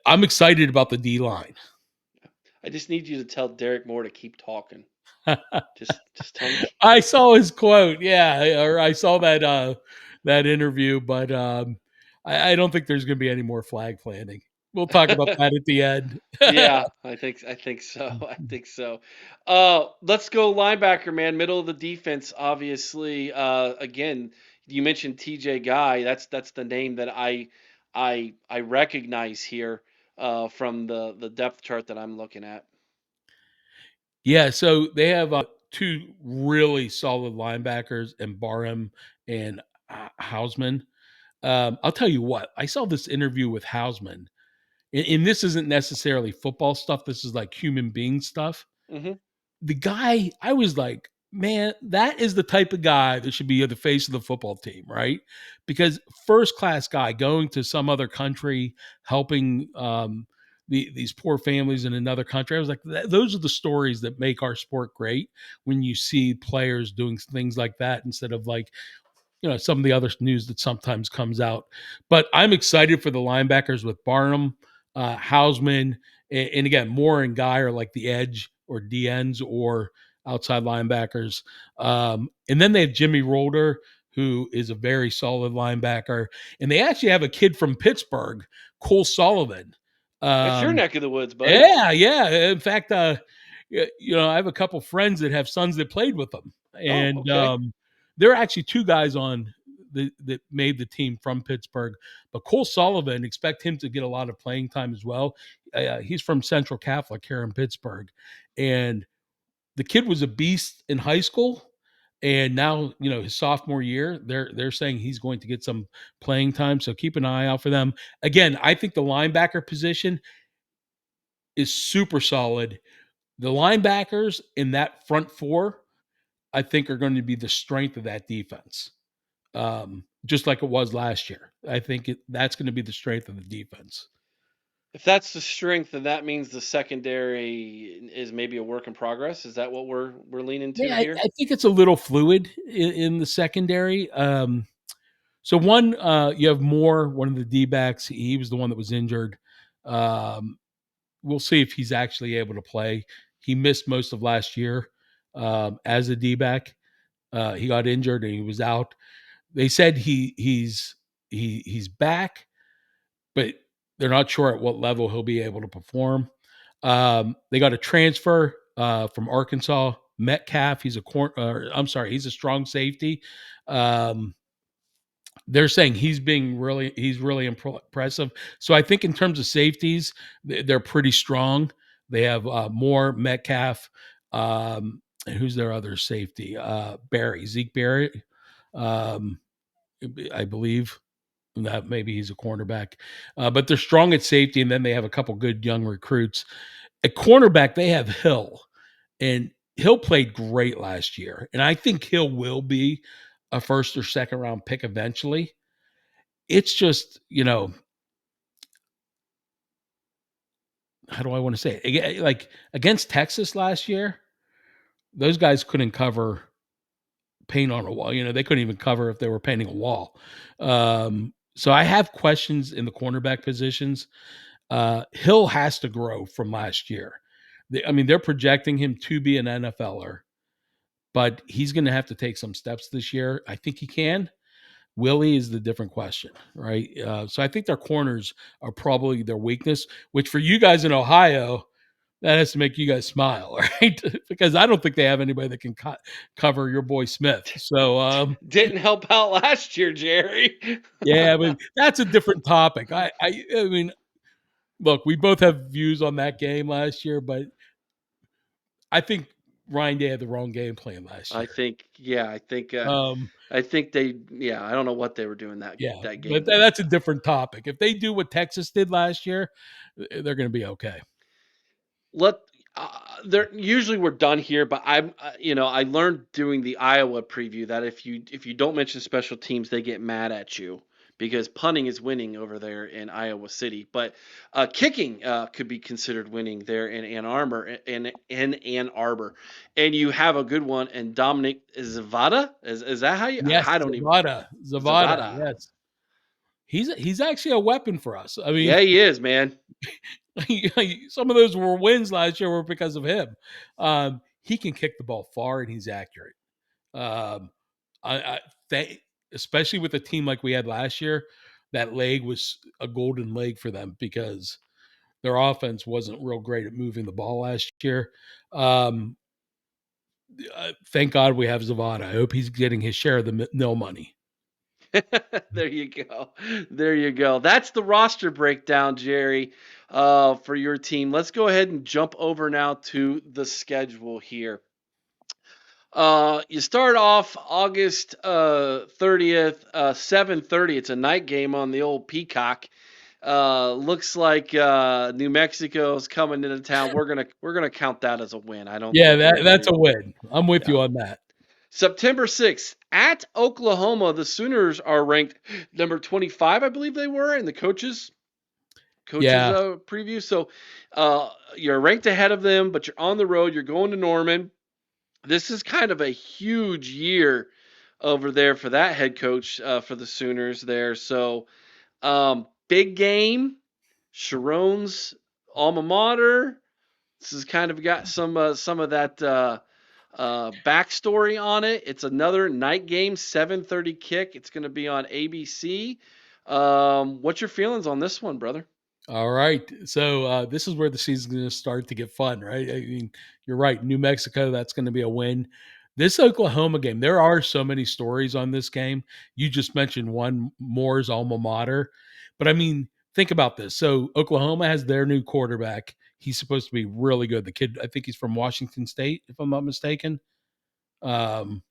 S3: I'm excited about the D line.
S1: I just need you to tell Derek Moore to keep talking. Just tell him.
S3: I saw his quote, yeah, or I saw that interview, but I don't think there's going to be any more flag planting. We'll talk about that at the end.
S1: Yeah, I think so. I think so. Let's go linebacker, man. Middle of the defense, obviously. Again, you mentioned TJ Guy. That's the name that I recognize here from the depth chart that I'm looking at.
S3: Yeah, so they have two really solid linebackers and Barham and Hausman. I'll tell you what, I saw this interview with Hausman, and this isn't necessarily football stuff. This is like human being stuff.
S1: Hmm.
S3: The guy, I was like, man, that is the type of guy that should be the face of the football team, right? Because first class guy going to some other country, helping these poor families in another country. I was like, those are the stories that make our sport great when you see players doing things like that instead of like, some of the other news that sometimes comes out. But I'm excited for the linebackers with Barnum, Hausman, and again, Moore and Guy are like the edge or DNs or outside linebackers. And then they have Jimmy Rolder, who is a very solid linebacker. And they actually have a kid from Pittsburgh, Cole Sullivan.
S1: That's your
S3: Um,
S1: neck of the woods, buddy.
S3: yeah, yeah. In fact, I have a couple friends that have sons that played with them,
S1: Oh,
S3: and
S1: okay.
S3: there are actually two guys on that made the team from Pittsburgh. But Cole Sullivan, expect him to get a lot of playing time as well. He's from Central Catholic here in Pittsburgh, and the kid was a beast in high school. And now, his sophomore year, they're saying he's going to get some playing time. So keep an eye out for them. Again, I think the linebacker position is super solid. The linebackers in that front four, I think, are going to be the strength of that defense, just like it was last year. I think that's going to be the strength of the defense.
S1: If that's the strength, then that means the secondary is maybe a work in progress. Is that what we're leaning to
S3: Yeah, I
S1: here?
S3: think it's a little fluid in the secondary. So one, you have Moore, one of the D backs. He was the one that was injured. Um, we'll see if he's actually able to play. He missed most of last year as a D back. He got injured and he was out. They said he's back, but they're not sure at what level he'll be able to perform. They got a transfer from Arkansas, Metcalf. He's a strong safety. Um, they're saying he's really impressive. So I think in terms of safeties, they're pretty strong. They have Moore, Metcalf, and who's their other safety? Zeke Barry, um, I believe that maybe he's a cornerback. But they're strong at safety, and then they have a couple good young recruits. At cornerback, they have Hill, and Hill played great last year, and I think Hill will be a first or second round pick eventually. It's just, how do I want to say it? Like against Texas last year, those guys couldn't cover paint on a wall. They couldn't even cover if they were painting a wall. So I have questions in the cornerback positions. Hill has to grow from last year. They're projecting him to be an NFLer, but he's going to have to take some steps this year. I think he can. Willie is the different question, right? So I think their corners are probably their weakness, which for you guys in Ohio, that has to make you guys smile, right? Because I don't think they have anybody that can cover your boy Smith. So
S1: Didn't help out last year, Jerry.
S3: yeah, I mean that's a different topic. I mean, look, we both have views on that game last year, but I think Ryan Day had the wrong game plan last
S1: I
S3: year.
S1: think, yeah, I think,
S3: Um,
S1: I think they, yeah, I don't know what they were doing
S3: yeah,
S1: that
S3: but
S1: game.
S3: that's a different topic. If they do what Texas did last year, they're going to be okay.
S1: Let there usually we're done here, but I'm I learned doing the Iowa preview that if you don't mention special teams, they get mad at you because punting is winning over there in Iowa City, but kicking could be considered winning there in Ann Arbor in Ann Arbor, and you have a good one. And Dominic Zavada is that how you?
S3: Yes,
S1: I don't even
S3: Zavada.
S1: Zavada.
S3: Yes, he's actually a weapon for us. I mean,
S1: Yeah, he is, man.
S3: some of those were wins last year were because of him. He can kick the ball far and he's accurate. Um, I they, especially with a team like we had last year, that leg was a golden leg for them because their offense wasn't real great at moving the ball last year. Um, thank God we have Zavada. I hope he's getting his share of the no money.
S1: There you go. There you go. That's the roster breakdown, Jerry, for your team. Let's go ahead and jump over now to the schedule here. You start off August 30th, 7:30. It's a night game on the old Peacock. Looks like New Mexico's coming into town. We're gonna count that as a win. I don't
S3: Yeah,
S1: think
S3: that's
S1: anybody.
S3: a win. I'm with
S1: Yeah.
S3: you on that.
S1: September 6th at Oklahoma, the Sooners are ranked number 25, I believe they were, in the coaches
S3: Yeah.
S1: preview. So you're ranked ahead of them, but you're on the road. You're going to Norman. This is kind of a huge year over there for that head coach for the Sooners there. So big game, Sharon's alma mater. This has kind of got some of that backstory on it. It's another night game, 7:30 kick. It's going to be on ABC. What's your feelings on this one, brother?
S3: All right. So this is where the season's going to start to get fun, right? I mean, you're right. New Mexico, that's going to be a win. This Oklahoma game, there are so many stories on this game. You just mentioned one, Moore's alma mater. But I mean, think about this. So Oklahoma has their new quarterback. He's supposed to be really good. The kid, I think he's from Washington State, if I'm not mistaken. Um,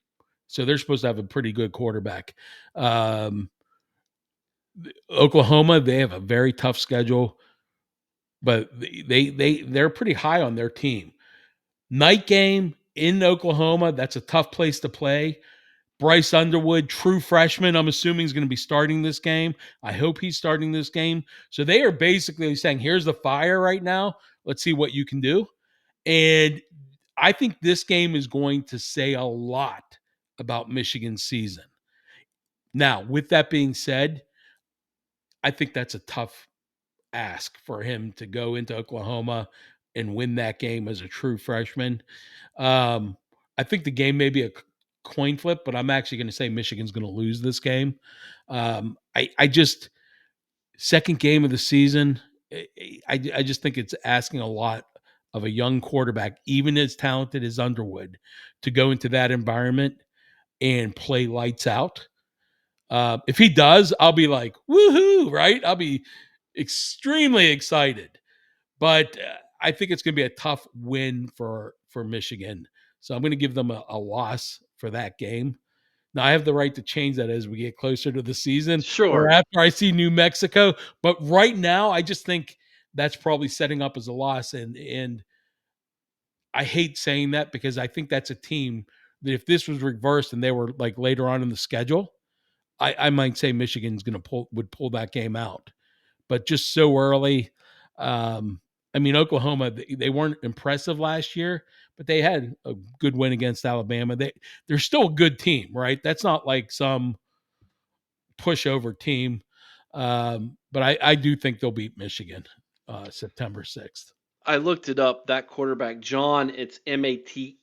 S3: so they're supposed to have a pretty good quarterback. Um, Oklahoma, they have a very tough schedule, but they're pretty high on their team. Night game in Oklahoma, that's a tough place to play. Bryce Underwood, true freshman, I'm assuming is going to be starting this game. I hope he's starting this game. So they are basically saying, here's the fire right now. Let's see what you can do. And I think this game is going to say a lot about Michigan's season. Now, with that being said, I think that's a tough ask for him to go into Oklahoma and win that game as a true freshman. Um, I think the game may be a coin flip, but I'm actually going to say Michigan's going to lose this game. I just second game of the season. I just think it's asking a lot of a young quarterback, even as talented as Underwood, to go into that environment and play lights out. If he does, I'll be like, woohoo, right? I'll be extremely excited. But I think it's going to be a tough win for Michigan. So I'm going to give them a loss for that game. Now I have the right to change that as we get closer to the season or
S1: Sure.
S3: after I see New Mexico. But right now, I just think that's probably setting up as a loss. And I hate saying that because I think that's a team that if this was reversed and they were like later on in the schedule, I might say Michigan's going to would pull that game out, but just so early. I mean, Oklahoma they weren't impressive last year, but they had a good win against Alabama. They're still a good team, right? That's not like some pushover team. But I do think they'll beat Michigan September 6th.
S1: I looked it up. That quarterback, John, it's Mateer.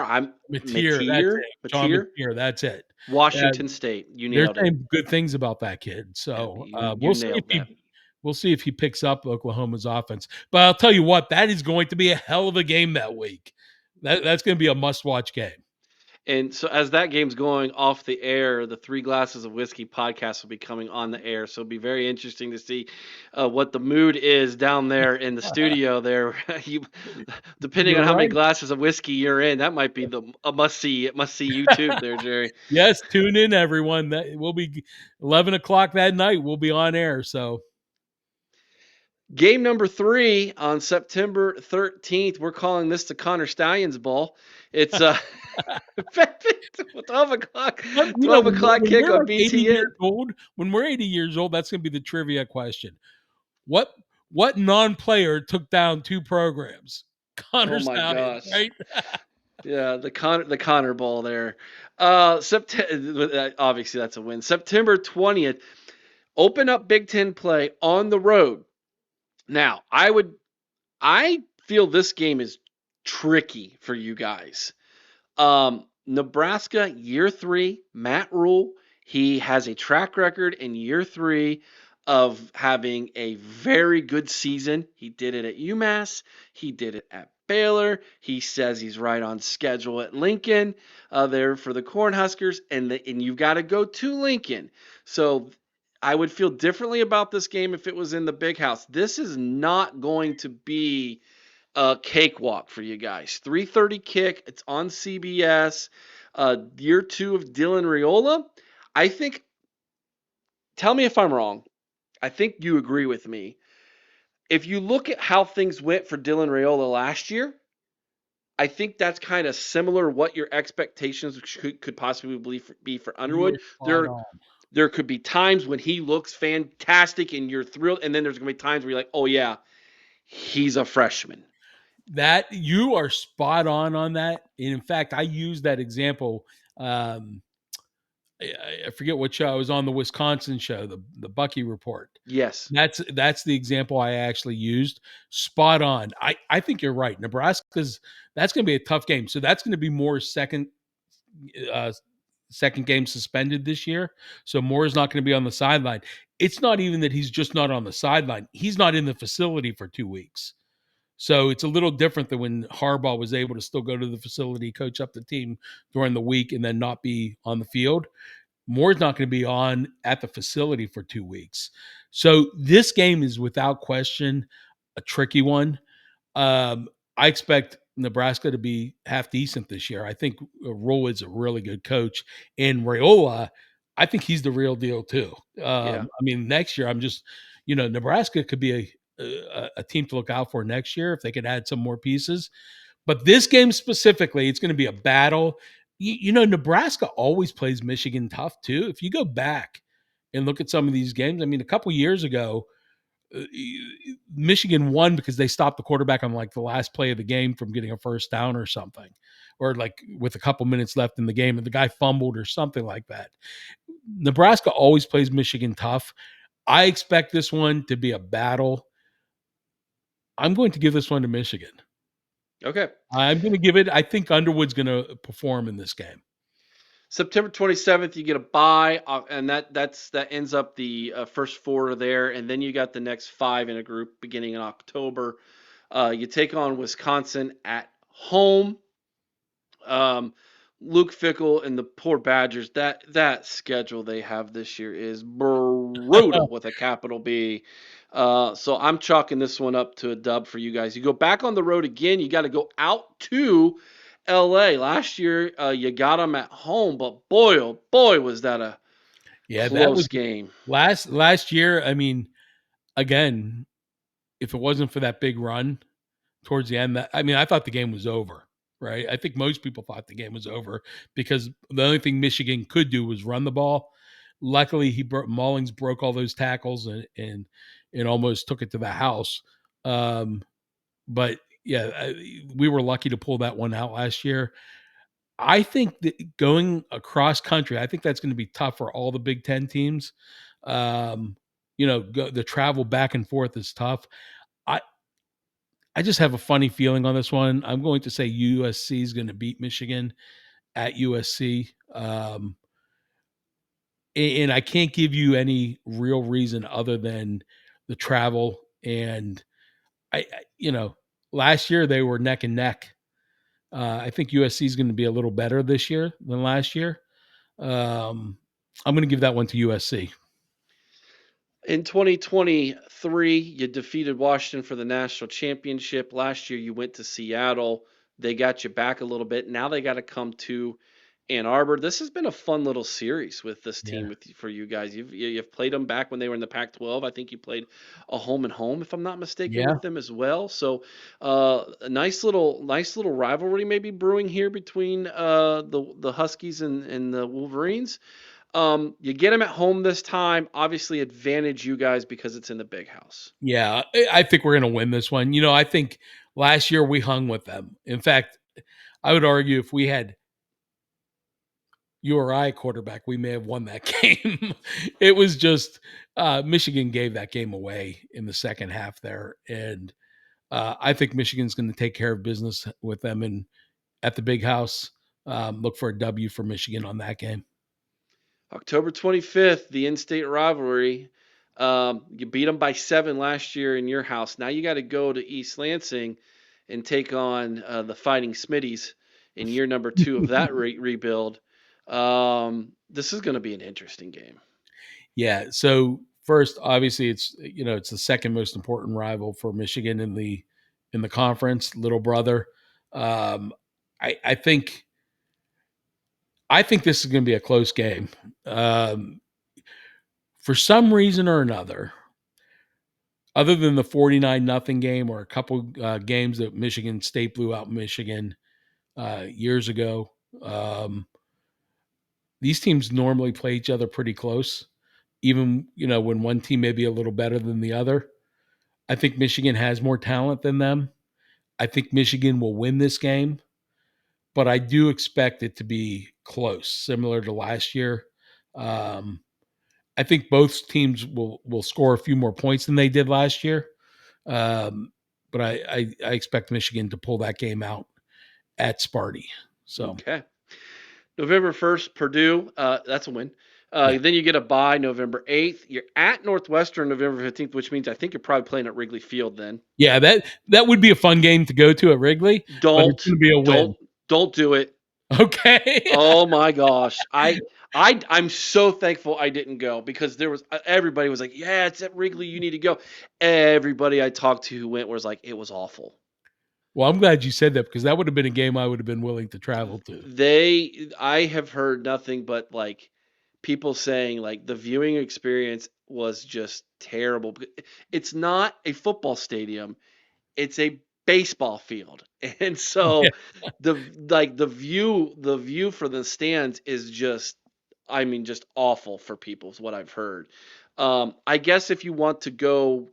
S1: I'm
S3: Mateer, that's
S1: Mateer.
S3: it. John
S1: Mateer.
S3: Mateer, that's it. Yeah,
S1: Washington State. You
S3: they're
S1: nailed it.
S3: saying good things about that kid.
S1: Yep,
S3: So
S1: you nailed that.
S3: we'll see if he picks up Oklahoma's offense. But I'll tell you what, that is going to be a hell of a game that week. That's going to be a must-watch game.
S1: And so, as that game's going off the air, the Three Glasses of Whiskey podcast will be coming on the air. So it'll be very interesting to see what the mood is down there in the studio. There, depending on
S3: You're
S1: how many
S3: right.
S1: glasses of whiskey you're in, that might be a must see YouTube there, Jerry.
S3: Yes, tune in, everyone. That will be 11 o'clock that night. We'll be on air. So
S1: Game number 3 on September 13th. We're calling this the Connor Stallions Bowl. It's 12 o'clock,
S3: But,
S1: 12
S3: when
S1: o'clock kick
S3: we're
S1: on
S3: like 80
S1: BTN.
S3: years old, that's going to be the trivia question. What non-player took down 2 programs?
S1: Oh
S3: Connor
S1: my
S3: Stallions,
S1: gosh.
S3: right?
S1: Yeah, the Connor Ball there. September, obviously that's a win. September 20th, open up Big Ten play on the road. Now, I feel this game is tricky for you guys. Nebraska, year 3, Matt Rule. He has a track record in year 3 of having a very good season. He did it at UMass. He did it at Baylor. He says he's right on schedule at Lincoln there for the Cornhuskers. And you've got to go to Lincoln. So I would feel differently about this game if it was in the big house. This is not going to be a cakewalk for you guys. 3:30 kick. It's on CBS. Year 2 of Dylan Raiola. I think. Tell me if I'm wrong. I think you agree with me. If you look at how things went for Dylan Raiola last year, I think that's kind of similar what your expectations could possibly be for
S3: You are
S1: Underwood.
S3: spot on.
S1: There could be times when he looks fantastic and you're thrilled, and then there's going to be times where you're like, oh yeah, he's a freshman.
S3: That you are spot on that. And in fact, I used that example. Um, I forget what show I was on, the Wisconsin show, the Bucky Report.
S1: Yes.
S3: That's the example I actually used. Spot on. I think you're right. Nebraska's that's going to be a tough game. So that's going to be more uh, second game suspended this year. So Moore's not going to be on the sideline. It's not even that he's just not on the sideline. He's not in the facility for 2 weeks. So it's a little different than when Harbaugh was able to still go to the facility, coach up the team during the week, and then not be on the field. Moore's not going to be on at the facility for 2 weeks. So this game is without question a tricky one. I expect Nebraska to be half decent this year. I think Rule is a really good coach. And Raiola, I think he's the real deal too.
S1: Yeah.
S3: I mean, next year, Nebraska could be a team to look out for next year if they could add some more pieces. But this game specifically, it's going to be a battle. Nebraska always plays Michigan tough too. If you go back and look at some of these games, I mean, a couple years ago, Michigan won because they stopped the quarterback on like the last play of the game from getting a first down or something, or like with a couple minutes left in the game and the guy fumbled or something like that. Nebraska always plays Michigan tough. I expect this one to be a battle. I'm going to give this one to Michigan.
S1: Okay.
S3: I'm going to give it. I think Underwood's going to perform in this game.
S1: September 27th, you get a bye, and that ends up the first 4 there, and then you got the next 5 in a group beginning in October. You take on Wisconsin at home. Luke Fickell and the poor Badgers, that schedule they have this year is brutal with a capital B. So I'm chalking this one up to a dub for you guys. You go back on the road again. You got to go out to LA. Last year, you got them at home, but boy, oh boy, was that a
S3: That was
S1: close game.
S3: last year. I mean, again, if it wasn't for that big run towards the end, I thought the game was over. Right? I think most people thought the game was over because the only thing Michigan could do was run the ball. Luckily, Mullings broke all those tackles and almost took it to the house. But yeah, we were lucky to pull that one out last year. I think that going across country, I think that's going to be tough for all the Big Ten teams. The travel back and forth is tough. I I just have a funny feeling on this one. I'm going to say USC is going to beat Michigan at USC. And I can't give you any real reason other than the travel. And you know, last year they were neck and neck. I think USC is going to be a little better this year than last year. Um, I'm going to give that one to USC.
S1: In 2023, you defeated Washington for the national championship. Last year, you went to Seattle. They got you back a little bit. Now they got to come to Ann Arbor. This has been a fun little series with this team
S3: Yeah.
S1: for you guys. You've played them back when they were in the Pac-12. I think you played a home and home, if I'm not mistaken,
S3: Yeah.
S1: with them as well. So a nice little rivalry maybe brewing here between the Huskies and the Wolverines. You get them at home this time. Obviously, advantage you guys because it's in the big house.
S3: Yeah. I think we're going to win this one. I think last year we hung with them. In fact, I would argue if we had you or I quarterback, we may have won that game. It was just Michigan gave that game away in the second half there. And I think Michigan's going to take care of business with them and at the big house. Look for a W for Michigan on that game.
S1: October 25th, the in-state rivalry. You beat them by 7 last year in your house. Now you got to go to East Lansing and take on the Fighting Smitties in year number 2 of that rebuild. This is going to be an interesting game.
S3: Yeah. So first, obviously, it's the second most important rival for Michigan in the conference, little brother. Um, I think this is going to be a close game. For some reason or another, other than the 49-0 game or a couple games that Michigan State blew out Michigan years ago, these teams normally play each other pretty close, even when one team may be a little better than the other. I think Michigan has more talent than them. I think Michigan will win this game, but I do expect it to be close, similar to last year. Um, I think both teams will score a few more points than they did last year. But I expect Michigan to pull that game out at Sparty. So
S1: Okay. November 1st, Purdue. That's a win.
S3: yeah,
S1: Then you get a bye November 8th. You're at Northwestern November 15th, which means I think you're probably playing at Wrigley Field then.
S3: yeah, that would be a fun game to go to at Wrigley, but it's
S1: Don't,
S3: going to be a win.
S1: don't do it.
S3: Okay.
S1: Oh my gosh. I'm so thankful I didn't go because there was everybody was like, "Yeah, it's at Wrigley, you need to go." Everybody I talked to who went was like, "It was awful."
S3: Well, I'm glad you said that because that would have been a game I would have been willing to travel to.
S1: I have heard nothing but like people saying like the viewing experience was just terrible. It's not a football stadium, it's a baseball field. And
S3: Yeah.
S1: so the view for the stands is just just awful for people is what I've heard. I guess if you want to go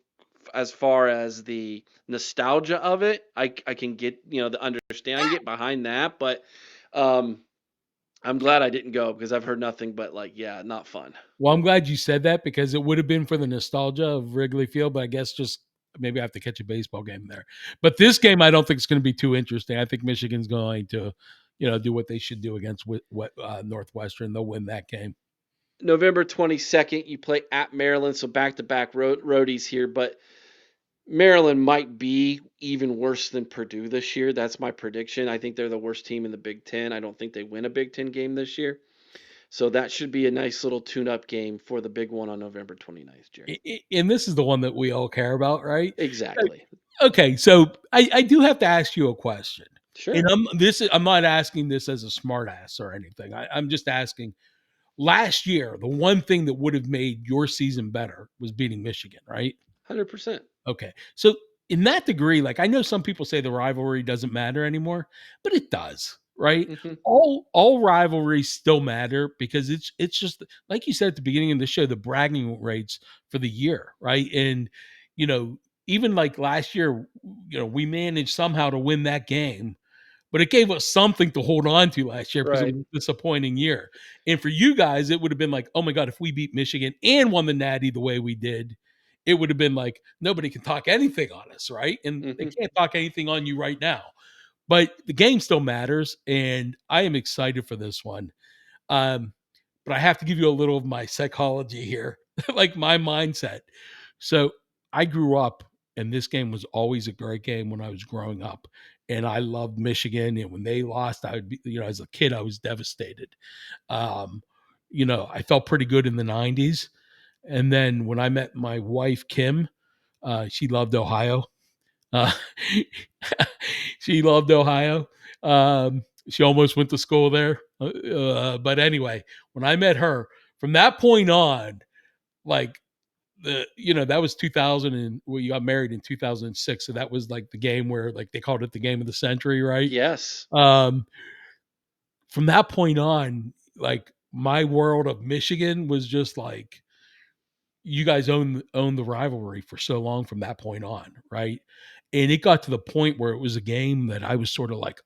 S1: as far as the nostalgia of it, I can get, the understand, I can get behind that, but um I'm glad I didn't go because I've heard nothing but like, yeah, not fun.
S3: Well, I'm glad you said that because it would have been for the nostalgia of Wrigley Field, but I guess just maybe I have to catch a baseball game there. But this game, I don't think it's going to be too interesting. I think Michigan's going to, do what they should do against Northwestern. They'll win that game.
S1: November 22nd, you play at Maryland, so back-to-back roadies here, but Maryland might be even worse than Purdue this year. That's my prediction. I think they're the worst team in the Big Ten. I don't think they win a Big Ten game this year. So that should be a nice little tune-up game for the big one on November 29th, Jerry.
S3: And this is the one that we all care about, right?
S1: Exactly.
S3: Okay, so I do have to ask you a question. And
S1: Sure.
S3: I'm not asking this as a smartass or anything. I'm just asking. Last year, the one thing that would have made your season better was beating Michigan, right?
S1: 100%.
S3: Okay. So in that degree, like I know some people say the rivalry doesn't matter anymore, but it does, right?
S1: Hmm.
S3: All rivalries still matter because it's just like you said at the beginning of the show, the bragging rates for the year, right? And you know, even like last year, we managed somehow to win that game, but it gave us something to hold on to last year because it
S1: Right.
S3: was a disappointing year. And for you guys, it would have been like, oh my God, if we beat Michigan and won the Natty the way we did, it would have been like nobody can talk anything on us, right? And they
S1: Hmm.
S3: can't talk anything on you right now. But the game still matters, and I am excited for this one. Um, but I have to give you a little of my psychology here, like my mindset. So I grew up, and this game was always a great game when I was growing up, and I loved Michigan. And when they lost, I would be, as a kid, I was devastated. Um, I felt pretty good in the '90s, and then when I met my wife Kim, she loved Ohio. Uh, she loved Ohio. She almost went to school there. But anyway, when I met her, from that point on, like that was 2000, and we got married in 2006. So that was like the game where like they called it the game of the century, right?
S1: Yes.
S3: Um, from that point on, like my world of Michigan was just like you guys own the rivalry for so long from that point on, right? And it got to the point where it was a game that I was sort of like,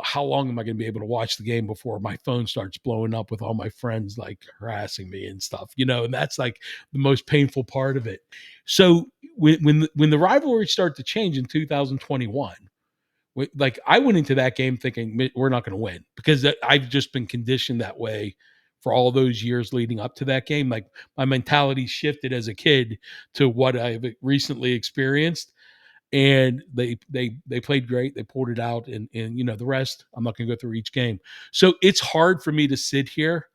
S3: how long am I going to be able to watch the game before my phone starts blowing up with all my friends like harassing me and stuff, and that's like the most painful part of it. So when the rivalry started to change in 2021, like I went into that game thinking we're not going to win because I've just been conditioned that way for all those years leading up to that game. Like my mentality shifted as a kid to what I've recently experienced, and they played great. They pulled it out, and the rest. I'm not going to go through each game. So it's hard for me to sit here.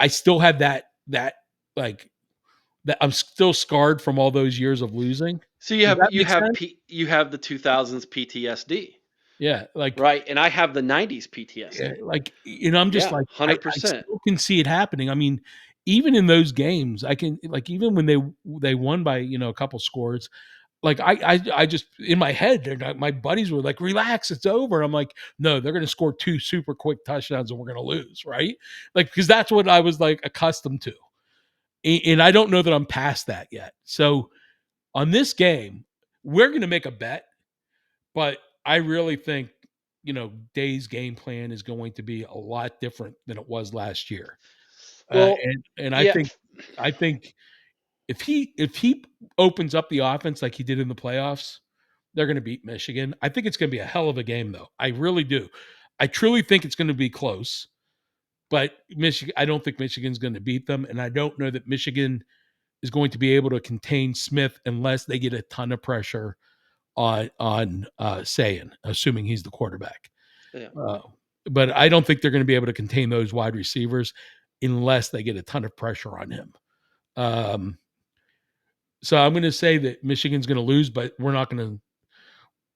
S3: I still have that like that. I'm still scarred from all those years of losing.
S1: So
S3: Does that make sense?
S1: you have the 2000s PTSD,
S3: Yeah, like
S1: right? And I have the 90s
S3: yeah,
S1: PTSD.
S3: like, I'm just
S1: Yeah,
S3: like, I
S1: 100%.
S3: still can see it happening. I mean, even in those games, I can like even when they won by, a couple scores, like I just in my head, my buddies were like, "Relax, it's over." I'm like, "No, they're gonna score two super quick touchdowns and we're gonna lose," right? Like, because that's what I was like accustomed to. And I don't know that I'm past that yet. So on this game, we're gonna make a bet, but I really think, Day's game plan is going to be a lot different than it was last year.
S1: Well,
S3: And I
S1: yeah,
S3: think if he opens up the offense like he did in the playoffs, they're going to beat Michigan. I think it's going to be a hell of a game, though. I really do. I truly think it's going to be close, but Michigan. I don't think Michigan's going to beat them, and I don't know that Michigan is going to be able to contain Smith unless they get a ton of pressure on Sayan, assuming he's the quarterback.
S1: yeah,
S3: Uh, but I don't think they're going to be able to contain those wide receivers unless they get a ton of pressure on him. Um, so I'm going to say that Michigan's going to lose, but we're not going to.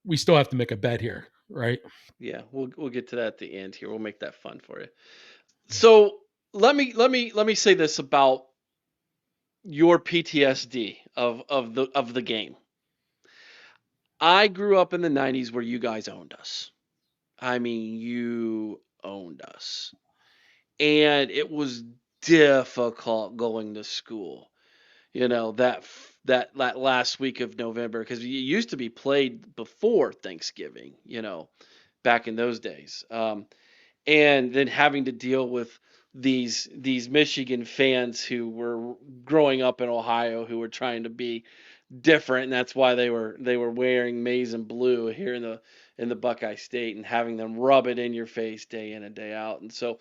S3: We still have to make a bet here, right?
S1: yeah. We'll get to that at the end here. We'll make that fun for you. So let me say this about your PTSD of the game. I grew up in the 90s where you guys owned us. I mean, you owned us. And it was difficult going to school. That last week of November because it used to be played before Thanksgiving, back in those days. And then having to deal with these Michigan fans who were growing up in Ohio who were trying to be different, and that's why they were wearing maize and blue here in the Buckeye State and having them rub it in your face day in and day out. And so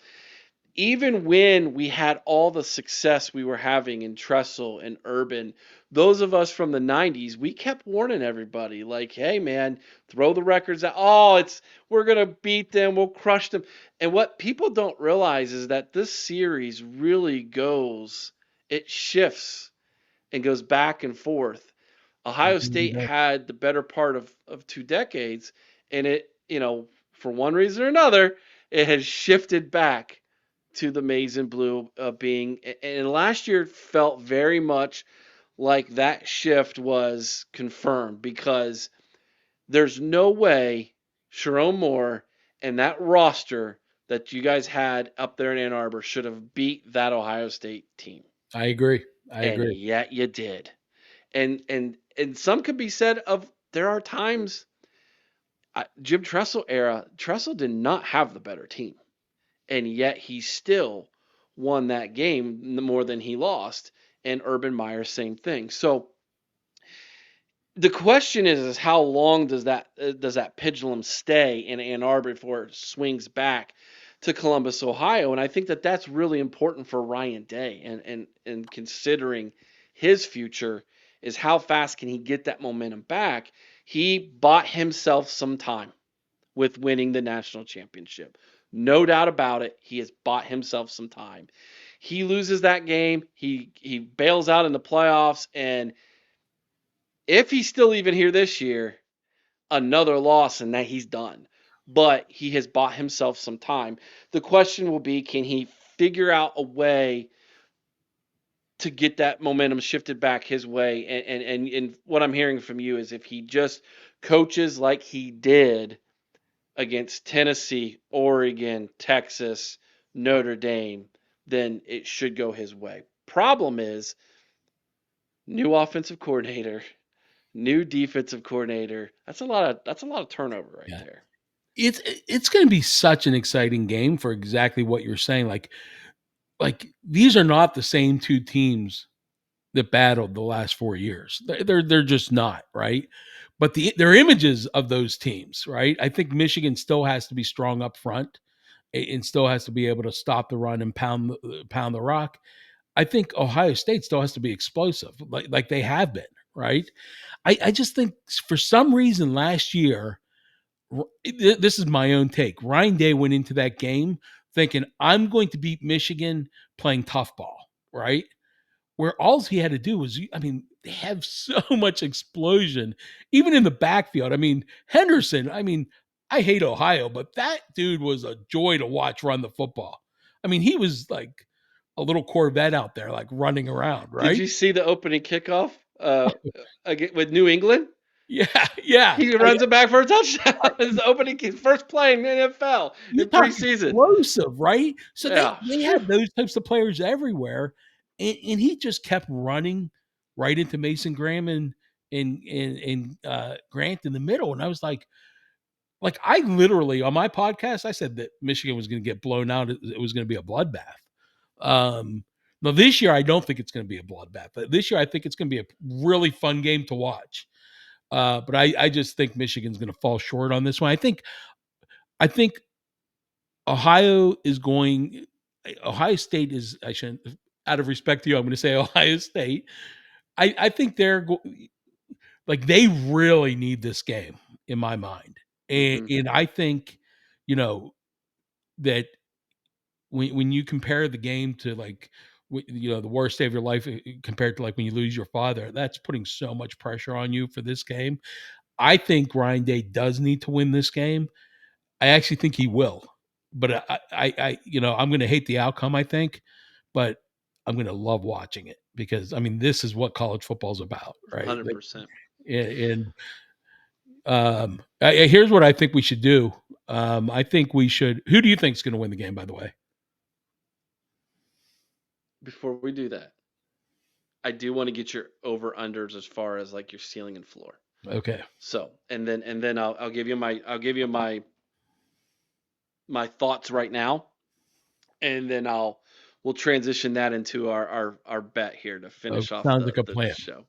S1: even when we had all the success we were having in Tressel and Urban, those of us from the 90s, we kept warning everybody, like, hey, man, throw the records out. Oh, we're going to beat them. We'll crush them. And what people don't realize is that this series really it shifts and goes back and forth. Ohio State had the better part of 2 decades, and for one reason or another, it has shifted back to the maize and blue being, and last year felt very much like that shift was confirmed because there's no way Sharon Moore and that roster that you guys had up there in Ann Arbor should have beat that Ohio State team.
S3: I agree. I
S1: And
S3: agree.
S1: yet you did. And some could be said of there are times Jim Tressel era, Tressel did not have the better team. And yet he still won that game more than he lost. and Urban Meyer, same thing. So the question is how long does that pendulum stay in Ann Arbor before it swings back to Columbus, Ohio? And I think that that's really important for Ryan Day, and considering his future is how fast can he get that momentum back. He bought himself some time with winning the national championship. No doubt about it. He has bought himself some time. He loses that game. He bails out in the playoffs, and if he's still even here this year, another loss and that he's done. But he has bought himself some time. The question will be, can he figure out a way to get that momentum shifted back his way? And what I'm hearing from you is if he just coaches like he did against Tennessee, Oregon, Texas, Notre Dame, then it should go his way. Problem is, new offensive coordinator, new defensive coordinator. That's a lot of turnover right
S3: Yeah.
S1: there.
S3: It's going to be such an exciting game for exactly what you're saying. Like these are not the same two teams that battled the last 4 years. They're just not, right. But their images of those teams, right. I think Michigan still has to be strong up front and still has to be able to stop the run and pound the rock. I think Ohio State still has to be explosive, like they have been, right. I just think for some reason last year, this is my own take. Ryan Day went into that game thinking, I'm going to beat Michigan playing tough ball, right? Where all he had to do was, I mean, they have so much explosion, even in the backfield. I mean, Henderson, I mean, I hate Ohio, but that dude was a joy to watch run the football. I mean, he was like a little Corvette out there, like running around,
S1: Did
S3: right?
S1: you see the opening kickoff with New England?
S3: Yeah, yeah.
S1: He runs it back for a touchdown. His first play in the NFL
S3: You
S1: in
S3: talk
S1: preseason.
S3: explosive, right? So
S1: Yeah.
S3: they had those types of players everywhere, and he just kept running right into Mason Graham and Grant in the middle, and I was like I literally on my podcast I said that Michigan was going to get blown out. It was going to be a bloodbath. Now this year I don't think it's going to be a bloodbath. But this year I think it's going to be a really fun game to watch. But I just think Michigan's going to fall short on this one. I think Ohio is going. Ohio State is. I shouldn't. Out of respect to you, I'm going to say Ohio State. I think like they really need this game in my mind, and,
S1: Hmm.
S3: and I think you know that when you compare the game to like the worst day of your life compared to like when you lose your father, that's putting so much pressure on you for this game. I think Ryan Day does need to win this game. I actually think he will, but I'm going to hate the outcome. I think, but I'm going to love watching it because I mean, this is what college football is about, right?
S1: 100%.
S3: And here's what I think we should do. I think we should. Who do you think is going to win the game? By the way,
S1: Before we do that, I do want to get your over unders as far as like your ceiling and floor.
S3: okay.
S1: So, and then I'll give you my thoughts right now, and then we'll transition that into our bet here to
S3: Oh,
S1: finish off
S3: sounds
S1: the
S3: like a
S1: the
S3: plan.
S1: show.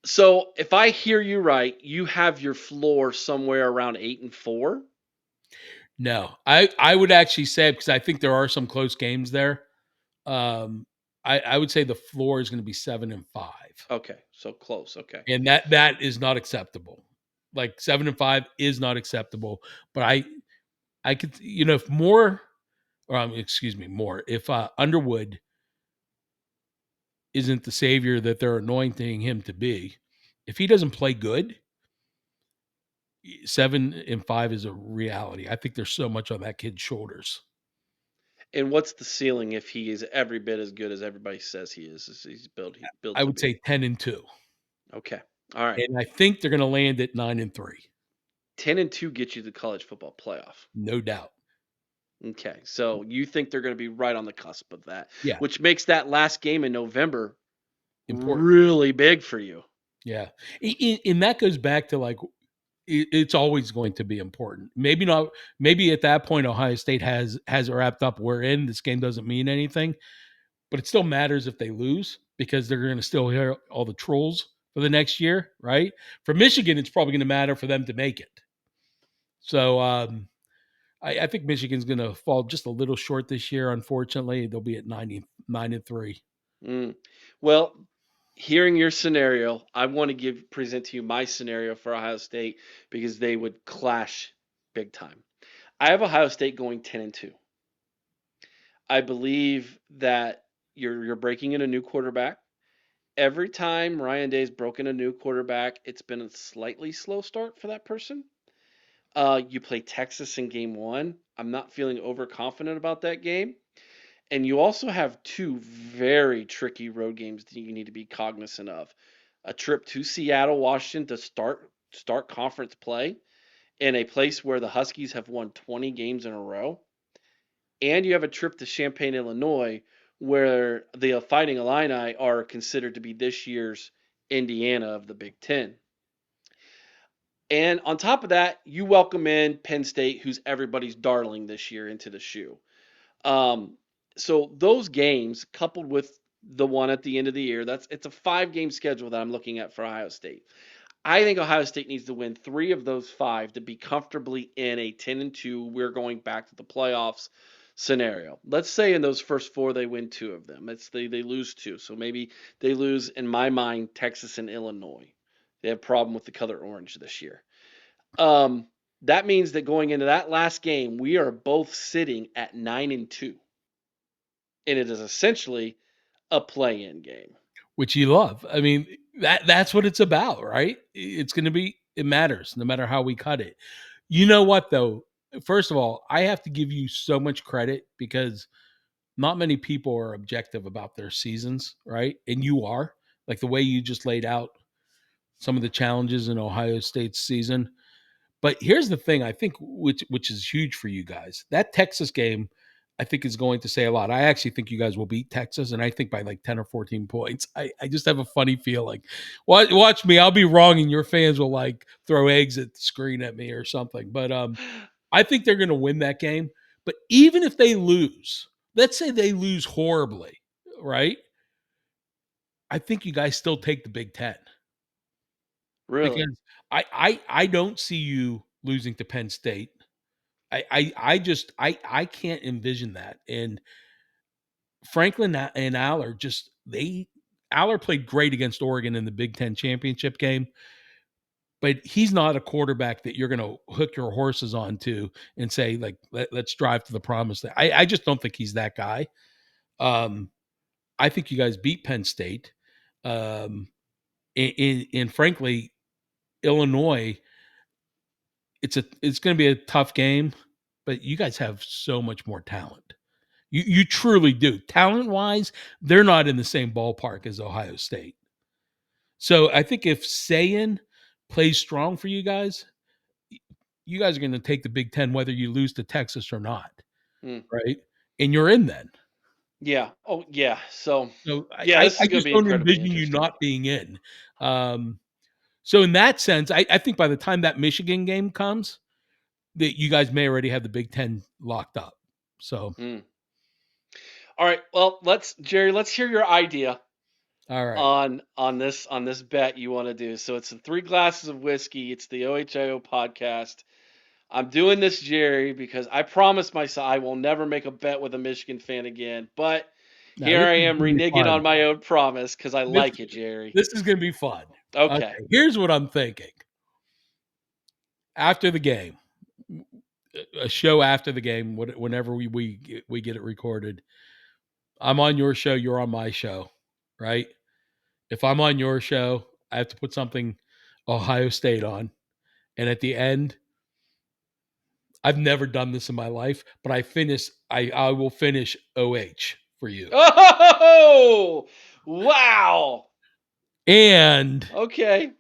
S1: So, if I hear you right, you have your floor somewhere around 8-4.
S3: No, I would actually say because I think there are some close games there. Um, I would say the floor is going to be 7-5.
S1: Okay, so close. Okay.
S3: And that is not acceptable. Like 7-5 is not acceptable. But I could if more or excuse me more if Underwood isn't the savior that they're anointing him to be, if he doesn't play good, 7-5 is a reality. I think there's so much on that kid's shoulders.
S1: And what's the ceiling if he is every bit as good as everybody says he is? As he's built
S3: I
S1: to
S3: would
S1: be.
S3: say 10-2,
S1: Okay. All right.
S3: and I think they're going to land at 9-3,
S1: 10-2 get you the college football playoff.
S3: no doubt.
S1: Okay. So you think they're going to be right on the cusp of that,
S3: Yeah,
S1: which makes that last game in November
S3: important.
S1: really big for you.
S3: Yeah, and that goes back to like it's always going to be important. Maybe not. Maybe at that point, Ohio State has it wrapped up. We're in. This game doesn't mean anything. but it still matters if they lose because they're going to still hear all the trolls for the next year, right? For Michigan, it's probably going to matter for them to make it. So I think Michigan's going to fall just a little short this year. Unfortunately, they'll be at 9-3.
S1: Mm. Well, hearing your scenario, I want to present to you my scenario for Ohio State because they would clash big time. I have Ohio State going 10-2. I believe that you're breaking in a new quarterback. Every time Ryan Day's broken a new quarterback, it's been a slightly slow start for that person. You play Texas in game one. I'm not feeling overconfident about that game. And you also have two very tricky road games that you need to be cognizant of. A trip to Seattle, Washington to start conference play in a place where the Huskies have won 20 games in a row. And you have a trip to Champaign, Illinois, where the Fighting Illini are considered to be this year's Indiana of the Big Ten. And on top of that, you welcome in Penn State, who's everybody's darling this year, into the shoe. Um, so those games, coupled with the one at the end of the year, it's a 5-game schedule that I'm looking at for Ohio State. I think Ohio State needs to win 3 of those 5 to be comfortably in a 10-2. We're going back to the playoffs scenario. Let's say in those first 4 they win 2 of them. They lose 2, so maybe they lose, in my mind, Texas and Illinois. They have a problem with the color orange this year. That means that going into that last game, we are both sitting at 9-2, and it is essentially a play-in game.
S3: Which you love. I mean, that's what it's about, right? It's going to be, it matters no matter how we cut it. You know what, though? First of all, I have to give you so much credit because not many people are objective about their seasons, right? And you are. Like the way you just laid out some of the challenges in Ohio State's season. But here's the thing, I think, which is huge for you guys. That Texas game, I think, is going to say a lot. I actually think you guys will beat Texas, and I think by like 10 or 14 points. I just have a funny feeling. Watch me. I'll be wrong, and your fans will like throw eggs at the screen at me or something. But I think they're going to win that game. But even if they lose, let's say they lose horribly, right? I think you guys still take the Big Ten
S1: Really?
S3: because I don't see you losing to Penn State. I just I can't envision that. And Franklin and Aller just they Aller played great against Oregon in the Big Ten championship game, but he's not a quarterback that you're going to hook your horses onto and say like let's drive to the promised land. I just don't think he's that guy. I think you guys beat Penn State, and frankly, Illinois. It's going to be a tough game, but you guys have so much more talent. You truly do. Talent wise, they're not in the same ballpark as Ohio State. So I think if Sayin plays strong for you guys are going to take the Big Ten whether you lose to Texas or not,
S1: Hmm.
S3: right? And you're in then.
S1: Yeah. Oh, yeah. So,
S3: So
S1: yeah, this
S3: I
S1: is going to
S3: just
S1: be
S3: don't
S1: incredibly
S3: envision you
S1: interesting.
S3: not being in. So in that sense, I think by the time that Michigan game comes, that you guys may already have the Big Ten locked up. So
S1: Hmm. All right. Well, Jerry, let's hear your idea
S3: all right.
S1: on this bet you want to do. So it's the 3 glasses of whiskey. It's the OHIO podcast. I'm doing this, Jerry, because I promised myself I will never make a bet with a Michigan fan again. But
S3: Now
S1: here
S3: this
S1: I
S3: is
S1: am
S3: gonna be
S1: reneging
S3: fun.
S1: on my own promise because I
S3: This
S1: like it, Jerry.
S3: this is gonna be fun. Okay,
S1: Okay.
S3: here's what I'm thinking. After the game, a show after the game, whenever we get it recorded, I'm on your show, you're on my show, right? If I'm on your show, I have to put something Ohio State on, and at the end, I've never done this in my life, but I will finish OH for you.
S1: Oh, wow.
S3: And
S1: Okay.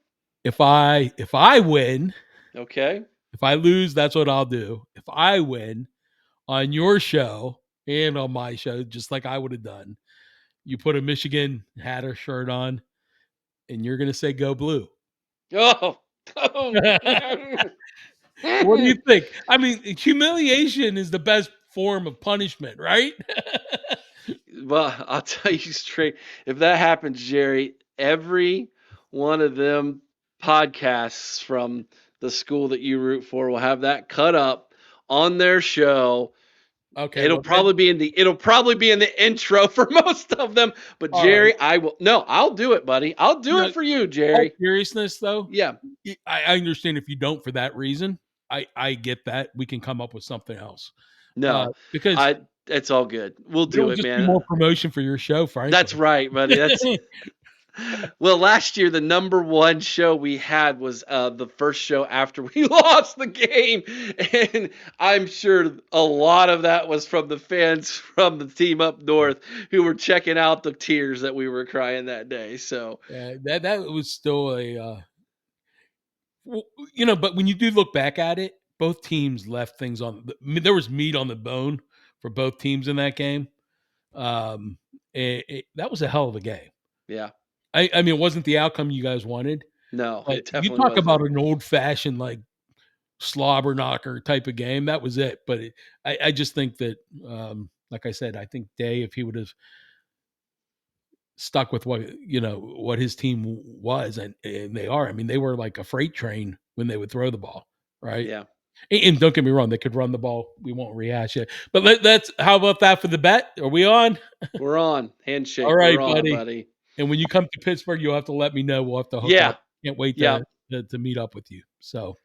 S3: if I win,
S1: Okay.
S3: if I lose, that's what I'll do. If I win on your show and on my show, just like I would have done, you put a Michigan hat or shirt on, and you're gonna say "Go Blue."
S1: Oh.
S3: What do you think? I mean, humiliation is the best form of punishment, right?
S1: Well, I'll tell you straight. If that happens, Jerry, every one of them podcasts from the school that you root for will have that cut up on their show.
S3: Okay,
S1: It'll
S3: well then,
S1: probably be in the intro for most of them. But
S3: all right.
S1: Jerry, I will no, I'll do it, buddy. I'll do
S3: No,
S1: it for you,
S3: all
S1: Jerry.
S3: seriousness though,
S1: Yeah.
S3: I understand if you don't for that reason. I get that. We can come up with something else.
S1: No.
S3: Because
S1: I It's all good. We'll
S3: it
S1: do
S3: will
S1: it,
S3: just be
S1: man.
S3: more promotion for your show,
S1: That's
S3: frankly.
S1: right, buddy. That's Well, last year the number one show we had was the first show after we lost the game, and I'm sure a lot of that was from the fans from the team up north who were checking out the tears that we were crying that day. So
S3: That was still a but when you do look back at it, both teams left things on. There was meat on the bone for both teams in that game. Um, that was a hell of a game.
S1: yeah,
S3: I mean, it wasn't the outcome you guys wanted,
S1: no,
S3: but
S1: it
S3: you
S1: definitely
S3: talk
S1: wasn't.
S3: about an old fashioned like slobber knocker type of game. That was it. But I just think that, like I said, I think Day, if he would have stuck with what his team was, and they are. I mean, they were like a freight train when they would throw the ball, right?
S1: Yeah,
S3: And don't get me wrong, they could run the ball. We won't rehash it, but that's how about that for the bet? Are we on?
S1: we're on
S3: All
S1: handshake.
S3: right,
S1: We're on,
S3: buddy.
S1: buddy.
S3: And when you come to Pittsburgh, you'll have to let me know. We'll have to hook
S1: Yeah,
S3: up. Can't wait
S1: yeah.
S3: to meet up with you. So,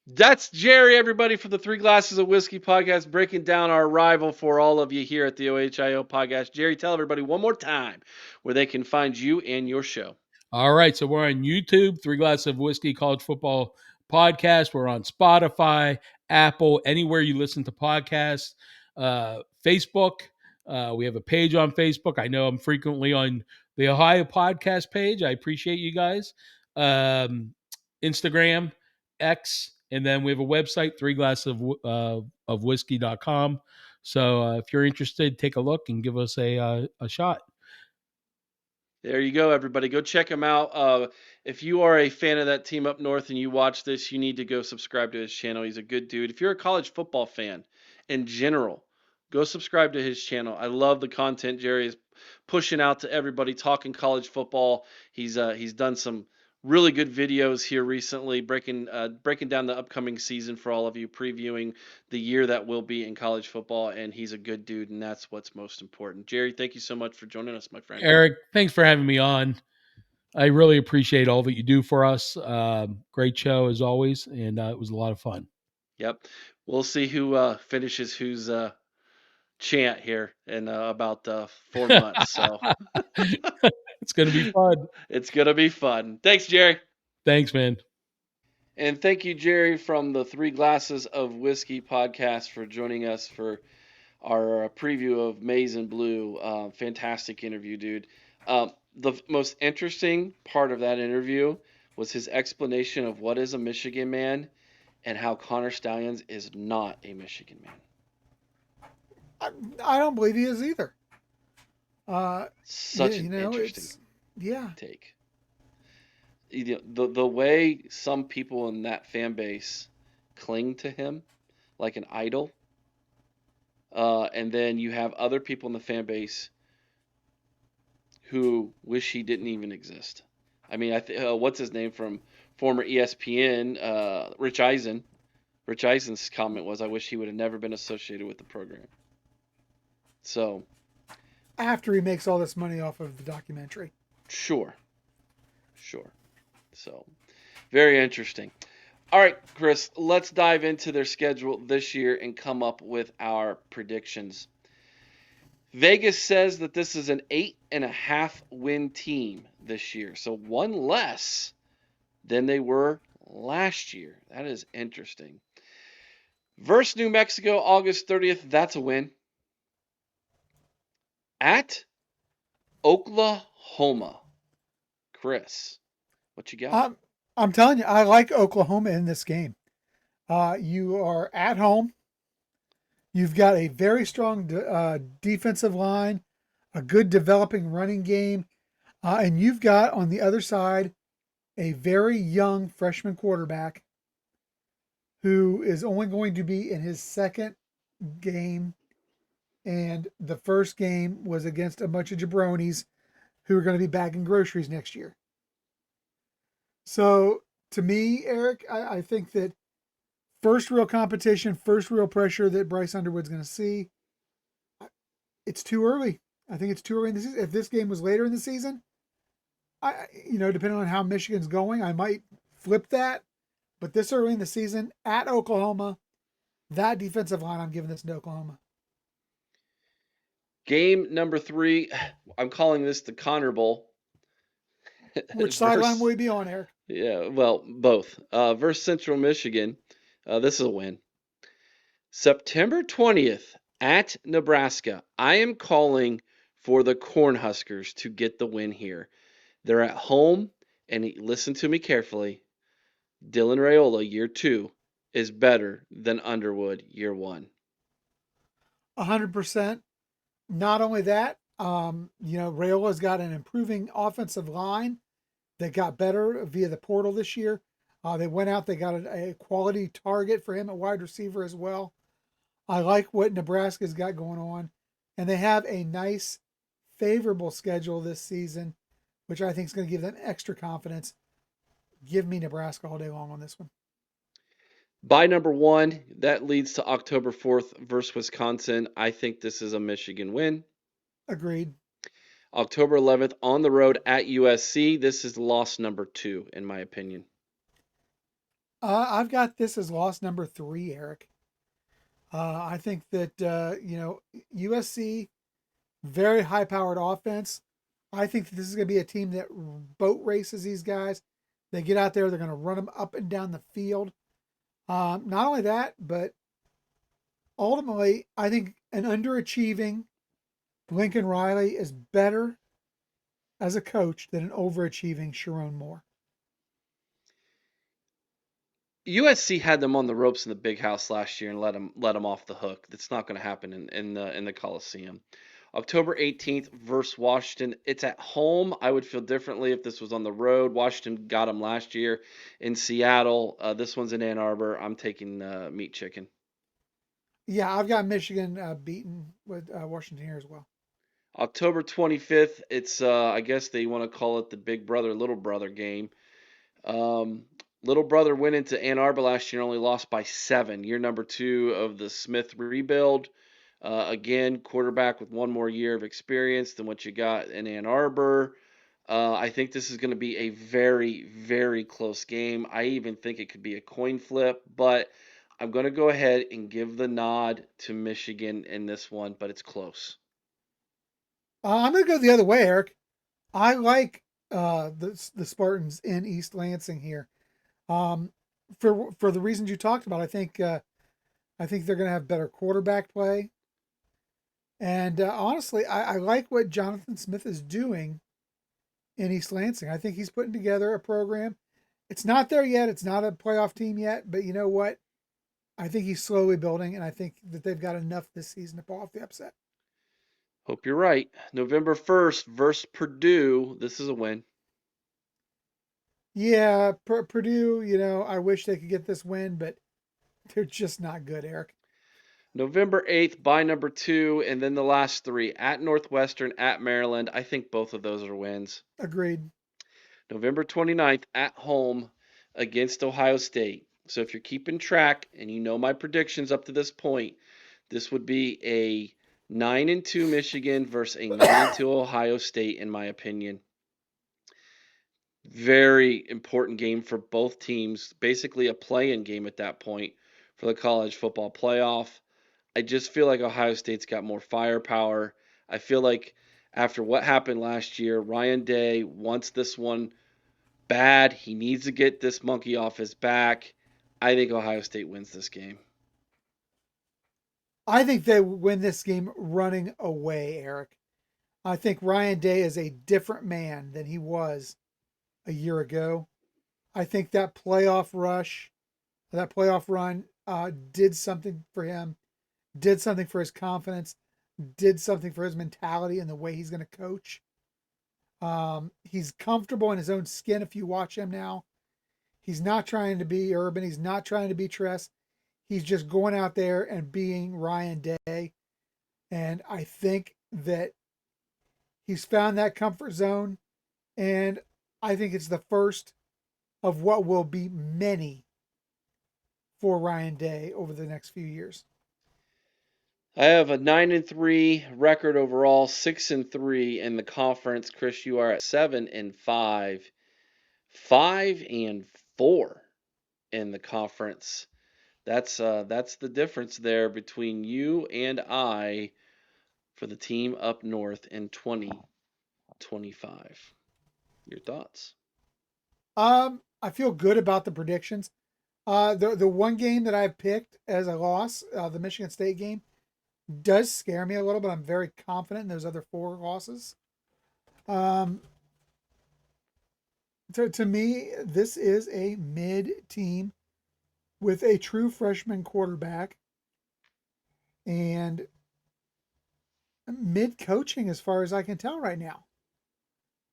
S1: That's Jerry, everybody, from the Three Glasses of Whiskey podcast, breaking down our rival for all of you here at the OHIO podcast. Jerry, tell everybody one more time where they can find you and your show.
S3: all right. So we're on YouTube, Three Glasses of Whiskey College Football Podcast. We're on Spotify, Apple, anywhere you listen to podcasts. Facebook. We have a page on Facebook. I know I'm frequently on the Ohio Podcast page. I appreciate you guys. Instagram, X, and then we have a website, threeglassesofwhiskey.com. So if you're interested, take a look and give us a shot.
S1: There you go, everybody. Go check him out. If you are a fan of that team up north and you watch this, you need to go subscribe to his channel. He's a good dude. If you're a college football fan in general, go subscribe to his channel. I love the content Jerry is pushing out to everybody talking college football. He's done some really good videos here recently, breaking down the upcoming season for all of you, previewing the year that will be in college football. And he's a good dude, and that's what's most important. Jerry, thank you so much for joining us, my friend.
S3: Eric, thanks for having me on. I really appreciate all that you do for us. Great show as always, and it was a lot of fun.
S1: Yep. We'll see who finishes whose chant here in about 4 months. So
S3: It's going to be fun.
S1: it's going to be fun. Thanks, Jerry.
S3: Thanks, man.
S1: And thank you, Jerry, from the Three Glasses of Whiskey podcast for joining us for our preview of Maize and Blue. Fantastic interview, dude. The most interesting part of that interview was his explanation of what is a Michigan man and how Connor Stallions is not a Michigan man.
S2: I don't believe he is either.
S1: Such an interesting
S2: yeah.
S1: take. The way some people in that fan base cling to him like an idol, and then you have other people in the fan base who wish he didn't even exist. I mean, what's his name from former ESPN, Rich Eisen. Rich Eisen's comment was, "I wish he would have never been associated with the program." So,
S2: After he makes all this money off of the documentary.
S1: sure. So, very interesting. All right, Chris, let's dive into their schedule this year and come up with our predictions. Vegas says that this is an 8.5 win team this year, so one less than they were last year. That is interesting. Versus New Mexico, August 30th, that's a win. At Oklahoma, Chris, what you got?
S2: I'm telling you, I like Oklahoma in this game. You are at home. You've got a very strong defensive line, a good developing running game, and you've got on the other side a very young freshman quarterback who is only going to be in his second game And the first game was against a bunch of jabronis who are going to be bagging groceries next year. So to me, Eric, I think that first real competition, first real pressure that Bryce Underwood's going to see. It's too early. I think it's too early in the season. If this game was later in the season, depending on how Michigan's going, I might flip that. But this early in the season at Oklahoma, that defensive line, I'm giving this to Oklahoma.
S1: Game number 3, I'm calling this the Connor Bowl.
S2: Which sideline will
S1: Versus,
S2: we be on, Eric?
S1: yeah, well, both. Versus Central Michigan. This is a win. September 20th at Nebraska. I am calling for the Cornhuskers to get the win here. They're at home, and listen to me carefully. Dylan Raiola, year 2, is better than Underwood, year 1.
S2: 100%. Not only that, Rayola's got an improving offensive line that got better via the portal this year. They went out, they got a quality target for him at wide receiver as well. I like what Nebraska's got going on, and they have a nice, favorable schedule this season, which I think is going to give them extra confidence. Give me Nebraska all day long on this one.
S1: By number 1, that leads to October 4th versus Wisconsin. I think this is a Michigan win.
S2: Agreed.
S1: October 11th on the road at USC. This is loss number 2, in my opinion.
S2: I've got this as loss number 3, Eric. I think that, USC, very high powered offense. I think that this is going to be a team that boat races these guys. They get out there, they're going to run them up and down the field. Not only that, but ultimately, I think an underachieving Lincoln Riley is better as a coach than an overachieving Sharon Moore.
S1: USC had them on the ropes in the big house last year and let them off the hook. That's not going to happen in the Coliseum. October 18th versus Washington. It's at home. I would feel differently if this was on the road. Washington got them last year in Seattle. This one's in Ann Arbor. I'm taking meat chicken.
S2: Yeah, I've got Michigan beaten with Washington here as well.
S1: October 25th. It's I guess they want to call it the big brother little brother game. Little brother went into Ann Arbor last year and only lost by 7. Year number 2 of the Smith rebuild. Again, quarterback with one more year of experience than what you got in Ann Arbor. I think this is going to be a very, very close game. I even think it could be a coin flip, but I'm going to go ahead and give the nod to Michigan in this one, but it's close.
S2: I'm going to go the other way, Eric. I like the Spartans in East Lansing here. For the reasons you talked about, I think they're going to have better quarterback play. And honestly, I like what Jonathan Smith is doing in East Lansing. I think he's putting together a program. It's not there yet. It's not a playoff team yet. But you know what? I think he's slowly building, and I think that they've got enough this season to pull off the upset.
S1: Hope you're right. November 1st versus Purdue. This is a win.
S2: Yeah, Purdue, I wish they could get this win, but they're just not good, Eric.
S1: November 8th by number 2, and then the last 3 at Northwestern, at Maryland. I think both of those are wins.
S2: Agreed.
S1: November 29th at home against Ohio State. So if you're keeping track and you know my predictions up to this point, this would be a 9-2 Michigan versus a 9-2 Ohio State, in my opinion. Very important game for both teams. Basically a play-in game at that point for the college football playoff. I just feel like Ohio State's got more firepower. I feel like after what happened last year, Ryan Day wants this one bad. He needs to get this monkey off his back. I think Ohio State wins this game.
S2: I think they win this game running away, Eric. I think Ryan Day is a different man than he was a year ago. I think that playoff run did something for him, did something for his confidence, did something for his mentality and the way he's going to coach. He's comfortable in his own skin if you watch him now. He's not trying to be Urban. He's not trying to be Tress. He's just going out there and being Ryan Day. And I think that he's found that comfort zone. And I think it's the first of what will be many for Ryan Day over the next few years.
S1: I have a 9-3 record overall, 6-3 in the conference. Chris, you are at 7-5, 5-4 in the conference. That's the difference there between you and I for the team up north in 2025. Your thoughts?
S2: I feel good about the predictions. The one game that I picked as a loss, the Michigan State game, does scare me a little, but I'm very confident in those other four losses. Um, to me, this is a mid team with a true freshman quarterback and mid coaching, as far as I can tell right now.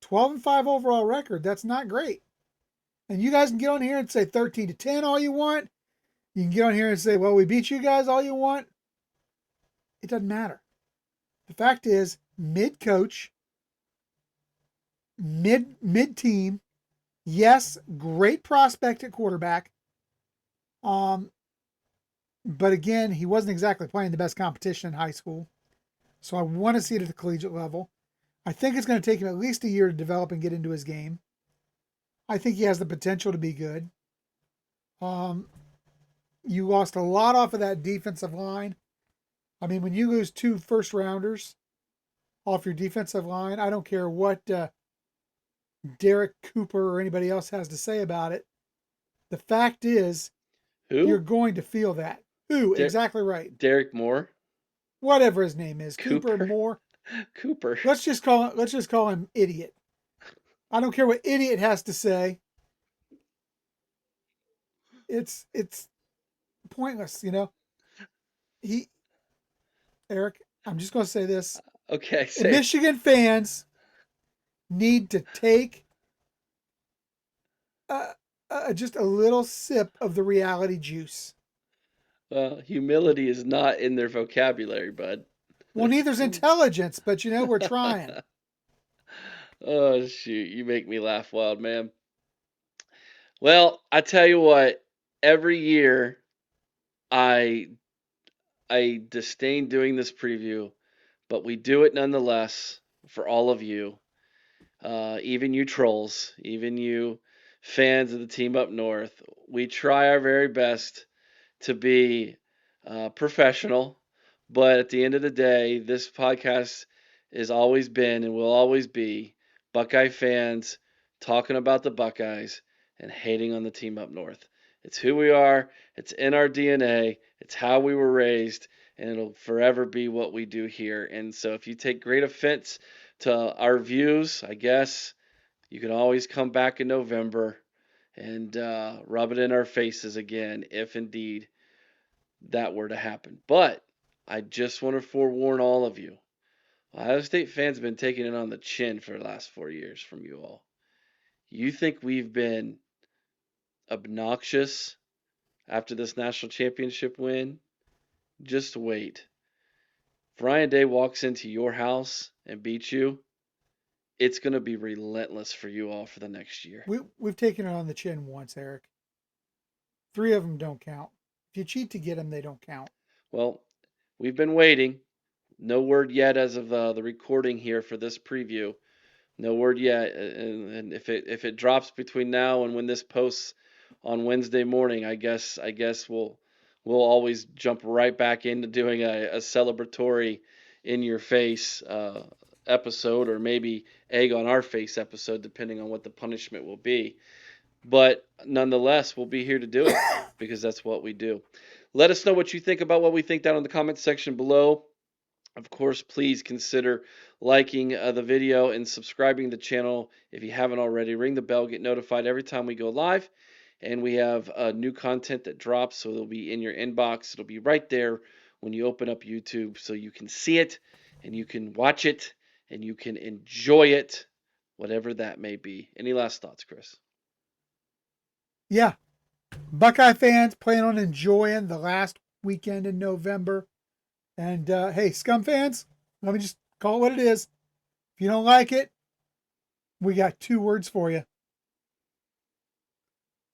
S2: 12-5 overall record. That's not great. And you guys can get on here and say 13-10 all you want. You can get on here and say, well, we beat you guys all you want. It doesn't matter. The fact is, mid coach, mid team, yes, great prospect at quarterback. But again, he wasn't exactly playing the best competition in high school. So I want to see it at the collegiate level. I think it's going to take him at least a year to develop and get into his game. I think he has the potential to be good. You lost a lot off of that defensive line. I mean, when you lose 2 first rounders off your defensive line, I don't care what Derek Cooper or anybody else has to say about it. The fact is, you're
S1: Who?
S2: going to feel that. Who?
S1: Der-
S2: Exactly right.
S1: Derek Moore?
S2: Whatever his name is, Cooper,
S1: Cooper?
S2: Moore.
S1: Cooper.
S2: Let's just call him idiot. I don't care what idiot has to say. It's pointless, you know. Eric, I'm just going to say this.
S1: Okay, say
S2: Michigan fans need to take just a little sip of the reality juice.
S1: humility is not in their vocabulary, bud.
S2: Well, neither's intelligence, but you know, we're trying.
S1: Oh shoot, you make me laugh, wild man. Well, I tell you what, every year I I disdain doing this preview, but we do it nonetheless for all of you, even you trolls, even you fans of the team up north. We try our very best to be professional, but at the end of the day, this podcast has always been and will always be Buckeye fans talking about the Buckeyes and hating on the team up north. It's who we are, it's in our DNA, it's how we were raised, and it'll forever be what we do here. And so if you take great offense to our views, I guess you can always come back in November and rub it in our faces again, if indeed that were to happen. But I just want to forewarn all of you. Ohio State fans have been taking it on the chin for the last 4 years from you all. You think we've been obnoxious after this national championship win? Just wait. If Ryan Day walks into your house and beats you, it's going to be relentless for you all for the next year.
S2: We've taken it on the chin once, Eric. 3 of them don't count. If you cheat to get them, they don't count.
S1: Well, we've been waiting. No word yet as of the recording here for this preview. No word yet. And if it drops between now and when this posts on Wednesday morning, I guess we'll always jump right back into doing a celebratory in your face episode, or maybe egg on our face episode, depending on what the punishment will be. But nonetheless, we'll be here to do it because that's what we do. Let us know what you think about what we think down in the comments section below. Of course, please consider liking the video and subscribing to the channel if you haven't already. Ring the bell, get notified every time we go live. And we have new content that drops, so it'll be in your inbox. It'll be right there when you open up YouTube, so you can see it and you can watch it and you can enjoy it, whatever that may be. Any last thoughts, Chris?
S2: Yeah. Buckeye fans plan on enjoying the last weekend in November And hey, Scum fans, let me just call it what it is. If you don't like it, we got 2 words for you.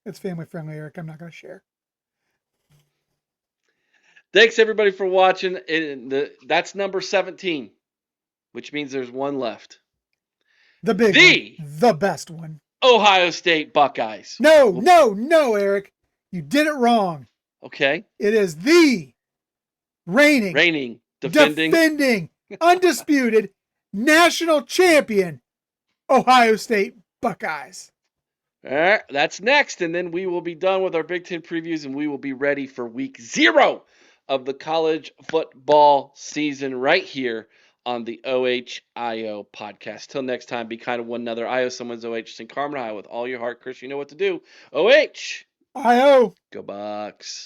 S2: It's family friendly, Eric. I'm not going to share.
S1: Thanks everybody for watching. That's number 17, which means there's one left.
S2: The big
S1: The
S2: one. The best one.
S1: Ohio State Buckeyes.
S2: No, Eric. You did it wrong.
S1: Okay.
S2: It is the reigning, defending, undisputed national champion Ohio State Buckeyes.
S1: All right, that's next, and then we will be done with our Big Ten previews, and we will be ready for week 0 of the college football season right here on the OHIO podcast. Till next time, be kind to one another. IO someone's OH. Sing Carmen Ohio with all your heart. Chris, you know what to do. OH.
S2: IO.
S1: Go Bucks.